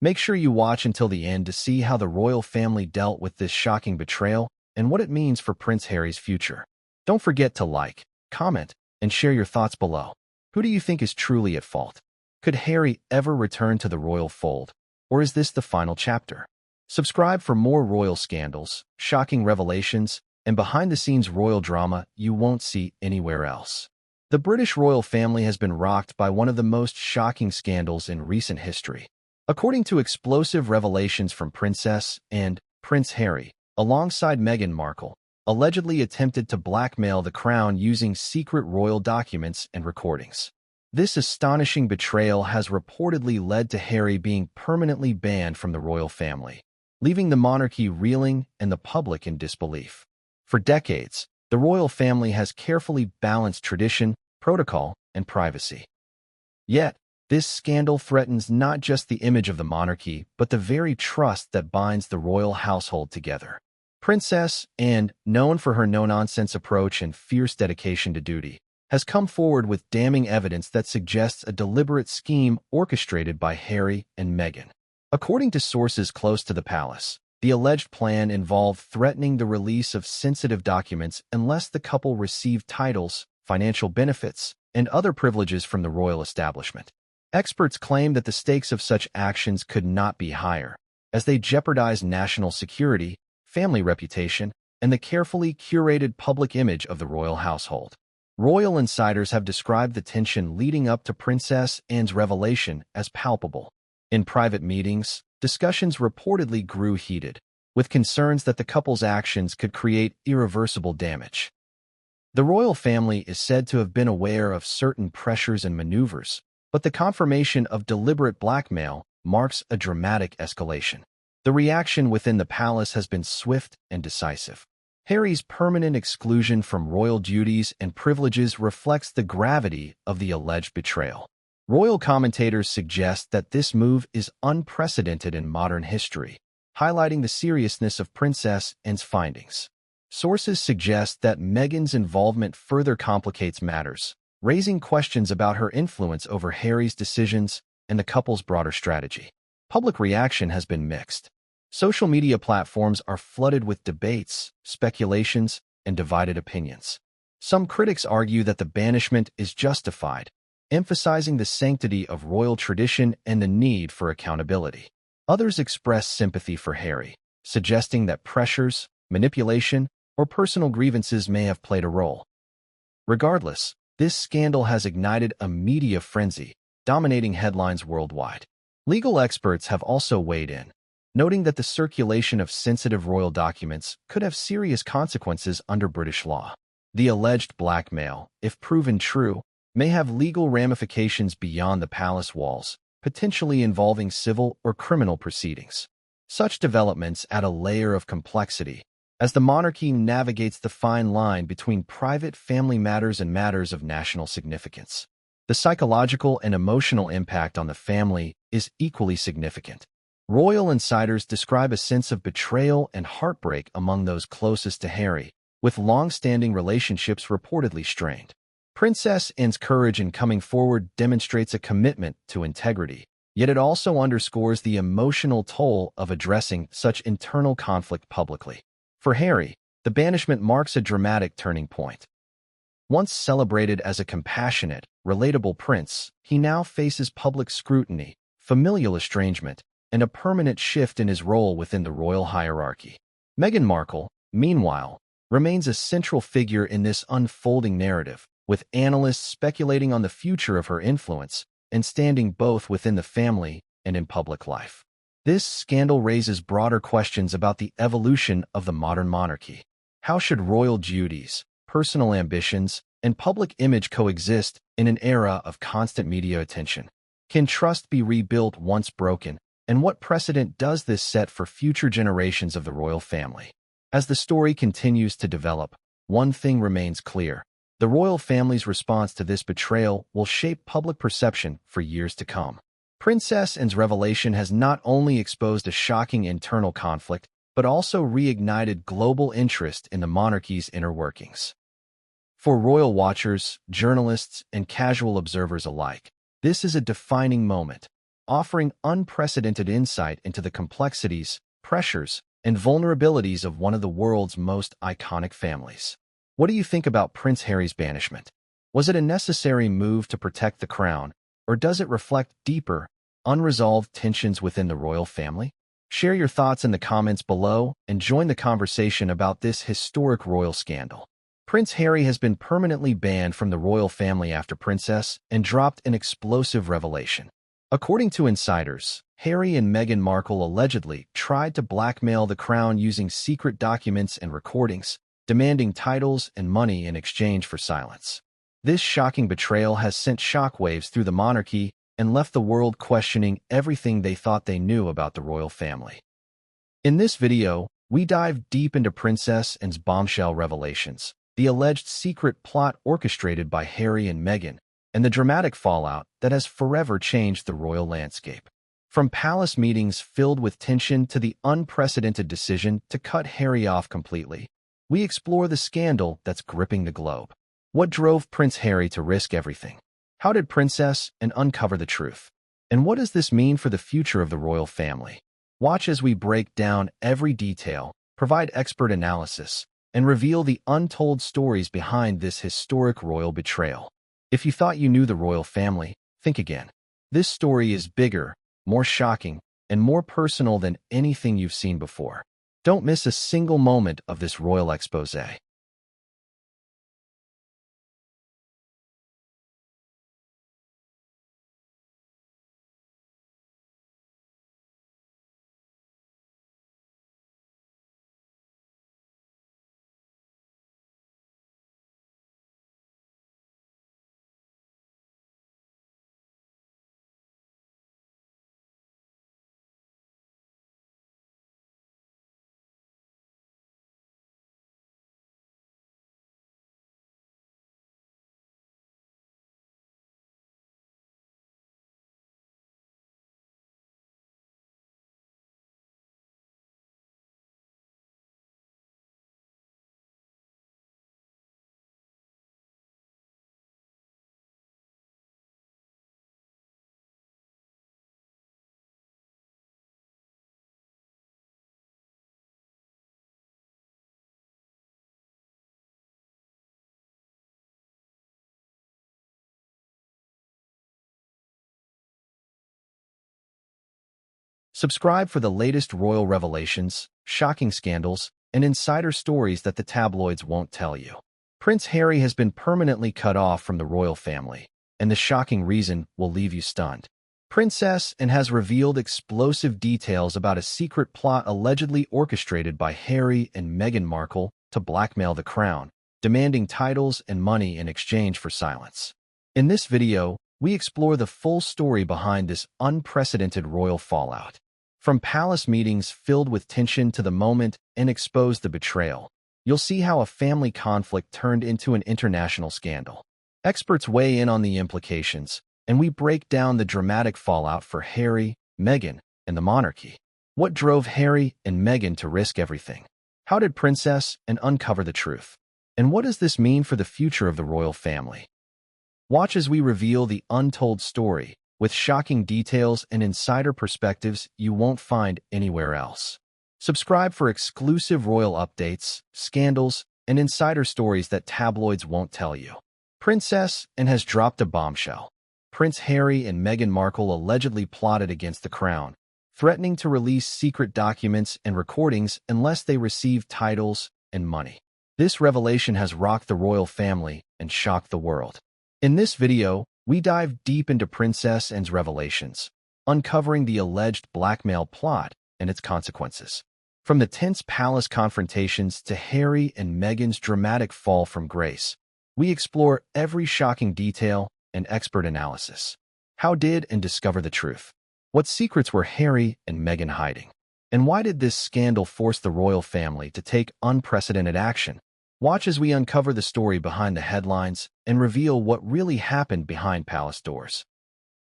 Make sure you watch until the end to see how the royal family dealt with this shocking betrayal and what it means for Prince Harry's future. Don't forget to like, comment, and share your thoughts below. Who do you think is truly at fault? Could Harry ever return to the royal fold, or is this the final chapter? Subscribe for more royal scandals, shocking revelations, and behind-the-scenes royal drama you won't see anywhere else. The British royal family has been rocked by one of the most shocking scandals in recent history. According to explosive revelations from Princess and Prince Harry, alongside Meghan Markle, allegedly attempted to blackmail the crown using secret royal documents and recordings. This astonishing betrayal has reportedly led to Harry being permanently banned from the royal family, leaving the monarchy reeling and the public in disbelief. For decades, the royal family has carefully balanced tradition, protocol, and privacy. Yet, this scandal threatens not just the image of the monarchy, but the very trust that binds the royal household together. Princess Anne, known for her no-nonsense approach and fierce dedication to duty, has come forward with damning evidence that suggests a deliberate scheme orchestrated by Harry and Meghan. According to sources close to the palace, the alleged plan involved threatening the release of sensitive documents unless the couple received titles, financial benefits, and other privileges from the royal establishment. Experts claim that the stakes of such actions could not be higher, as they jeopardize national security, family reputation, and the carefully curated public image of the royal household. Royal insiders have described the tension leading up to Princess Anne's revelation as palpable. In private meetings, discussions reportedly grew heated, with concerns that the couple's actions could create irreversible damage. The royal family is said to have been aware of certain pressures and maneuvers, but the confirmation of deliberate blackmail marks a dramatic escalation. The reaction within the palace has been swift and decisive. Harry's permanent exclusion from royal duties and privileges reflects the gravity of the alleged betrayal. Royal commentators suggest that this move is unprecedented in modern history, highlighting the seriousness of Princess Anne's findings. Sources suggest that Meghan's involvement further complicates matters, raising questions about her influence over Harry's decisions and the couple's broader strategy. Public reaction has been mixed. Social media platforms are flooded with debates, speculations, and divided opinions. Some critics argue that the banishment is justified, emphasizing the sanctity of royal tradition and the need for accountability. Others express sympathy for Harry, suggesting that pressures, manipulation, or personal grievances may have played a role. Regardless, this scandal has ignited a media frenzy, dominating headlines worldwide. Legal experts have also weighed in, noting that the circulation of sensitive royal documents could have serious consequences under British law. The alleged blackmail, if proven true, may have legal ramifications beyond the palace walls, potentially involving civil or criminal proceedings. Such developments add a layer of complexity, as the monarchy navigates the fine line between private family matters and matters of national significance. The psychological and emotional impact on the family is equally significant. Royal insiders describe a sense of betrayal and heartbreak among those closest to Harry, with long-standing relationships reportedly strained. Princess Anne's courage in coming forward demonstrates a commitment to integrity, yet it also underscores the emotional toll of addressing such internal conflict publicly. For Harry, the banishment marks a dramatic turning point. Once celebrated as a compassionate, relatable prince, he now faces public scrutiny, familial estrangement, and a permanent shift in his role within the royal hierarchy. Meghan Markle, meanwhile, remains a central figure in this unfolding narrative, with analysts speculating on the future of her influence and standing both within the family and in public life. This scandal raises broader questions about the evolution of the modern monarchy. How should royal duties, personal ambitions, and public image coexist in an era of constant media attention? Can trust be rebuilt once broken, and what precedent does this set for future generations of the royal family? As the story continues to develop, one thing remains clear. The royal family's response to this betrayal will shape public perception for years to come. Princess Anne's revelation has not only exposed a shocking internal conflict, but also reignited global interest in the monarchy's inner workings. For royal watchers, journalists, and casual observers alike, this is a defining moment, offering unprecedented insight into the complexities, pressures, and vulnerabilities of one of the world's most iconic families. What do you think about Prince Harry's banishment? Was it a necessary move to protect the crown, or does it reflect deeper, unresolved tensions within the royal family? Share your thoughts in the comments below and join the conversation about this historic royal scandal. Prince Harry has been permanently banned from the royal family after Princess Anne dropped an explosive revelation. According to insiders, Harry and Meghan Markle allegedly tried to blackmail the crown using secret documents and recordings, demanding titles and money in exchange for silence. This shocking betrayal has sent shockwaves through the monarchy and left the world questioning everything they thought they knew about the royal family. In this video, we dive deep into Princess Anne's bombshell revelations, the alleged secret plot orchestrated by Harry and Meghan, and the dramatic fallout that has forever changed the royal landscape. From palace meetings filled with tension to the unprecedented decision to cut Harry off completely, we explore the scandal that's gripping the globe. What drove Prince Harry to risk everything? How did Princess Anne uncover the truth? And what does this mean for the future of the royal family? Watch as we break down every detail, provide expert analysis, and reveal the untold stories behind this historic royal betrayal. If you thought you knew the royal family, think again. This story is bigger, more shocking, and more personal than anything you've seen before. Don't miss a single moment of this royal exposé. Subscribe for the latest royal revelations, shocking scandals, and insider stories that the tabloids won't tell you. Prince Harry has been permanently cut off from the royal family, and the shocking reason will leave you stunned. Princess and has revealed explosive details about a secret plot allegedly orchestrated by Harry and Meghan Markle to blackmail the crown, demanding titles and money in exchange for silence. In this video, we explore the full story behind this unprecedented royal fallout. From palace meetings filled with tension to the moment and expose the betrayal, you'll see how a family conflict turned into an international scandal. Experts weigh in on the implications, and we break down the dramatic fallout for Harry, Meghan, and the monarchy. What drove Harry and Meghan to risk everything? How did Princess and uncover the truth? And what does this mean for the future of the royal family? Watch as we reveal the untold story, with shocking details and insider perspectives you won't find anywhere else. Subscribe for exclusive royal updates, scandals, and insider stories that tabloids won't tell you. Princess and has dropped a bombshell. Prince Harry and Meghan Markle allegedly plotted against the crown, threatening to release secret documents and recordings unless they receive titles and money. This revelation has rocked the royal family and shocked the world. In this video, we dive deep into Princess Anne's revelations, uncovering the alleged blackmail plot and its consequences. From the tense palace confrontations to Harry and Meghan's dramatic fall from grace, we explore every shocking detail and expert analysis. How did and discover the truth? What secrets were Harry and Meghan hiding? And why did this scandal force the royal family to take unprecedented action? Watch as we uncover the story behind the headlines and reveal what really happened behind palace doors.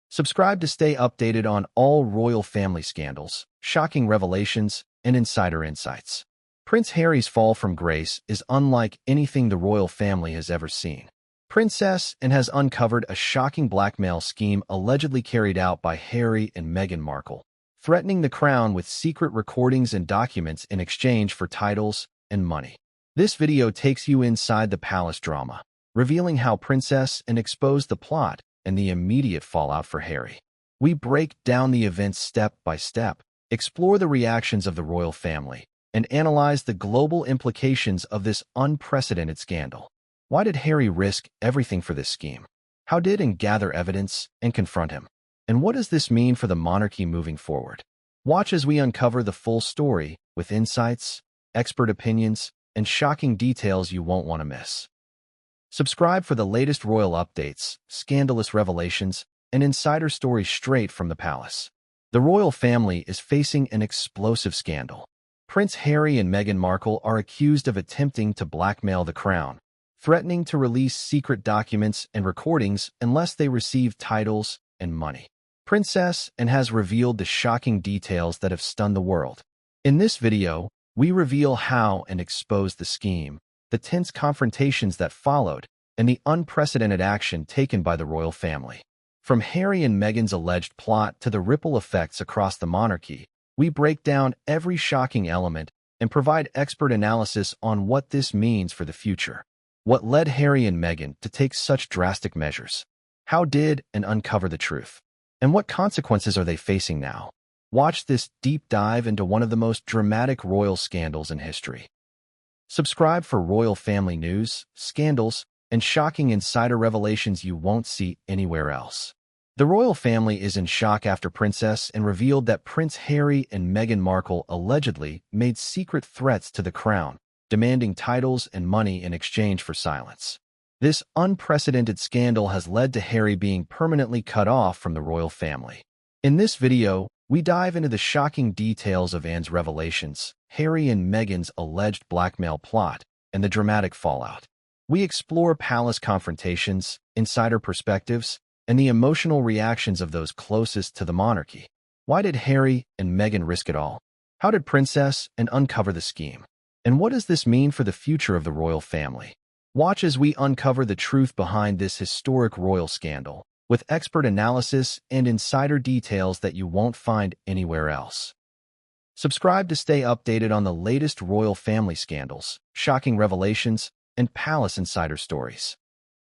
Subscribe to stay updated on all royal family scandals, shocking revelations, and insider insights. Prince Harry's fall from grace is unlike anything the royal family has ever seen. Princess Anne has uncovered a shocking blackmail scheme allegedly carried out by Harry and Meghan Markle, threatening the crown with secret recordings and documents in exchange for titles and money. This video takes you inside the palace drama, revealing how Princess Anne exposed the plot and the immediate fallout for Harry. We break down the events step by step, explore the reactions of the royal family, and analyze the global implications of this unprecedented scandal. Why did Harry risk everything for this scheme? How did Anne gather evidence and confront him? And what does this mean for the monarchy moving forward? Watch as we uncover the full story with insights, expert opinions, and shocking details you won't want to miss. Subscribe for the latest royal updates, scandalous revelations, and insider stories straight from the palace. The royal family is facing an explosive scandal. Prince Harry and Meghan Markle are accused of attempting to blackmail the crown, threatening to release secret documents and recordings unless they receive titles and money. Princess Anne has revealed the shocking details that have stunned the world. In this video, we reveal how and expose the scheme, the tense confrontations that followed, and the unprecedented action taken by the royal family. From Harry and Meghan's alleged plot to the ripple effects across the monarchy, we break down every shocking element and provide expert analysis on what this means for the future. What led Harry and Meghan to take such drastic measures? How did and uncover the truth? And what consequences are they facing now? Watch this deep dive into one of the most dramatic royal scandals in history. Subscribe for royal family news, scandals, and shocking insider revelations you won't see anywhere else. The royal family is in shock after Princess Anne revealed that Prince Harry and Meghan Markle allegedly made secret threats to the crown, demanding titles and money in exchange for silence. This unprecedented scandal has led to Harry being permanently cut off from the royal family. In this video, we dive into the shocking details of Anne's revelations, Harry and Meghan's alleged blackmail plot, and the dramatic fallout. We explore palace confrontations, insider perspectives, and the emotional reactions of those closest to the monarchy. Why did Harry and Meghan risk it all? How did Princess Anne uncover the scheme? And what does this mean for the future of the royal family? Watch as we uncover the truth behind this historic royal scandal, with expert analysis and insider details that you won't find anywhere else. Subscribe to stay updated on the latest royal family scandals, shocking revelations, and palace insider stories.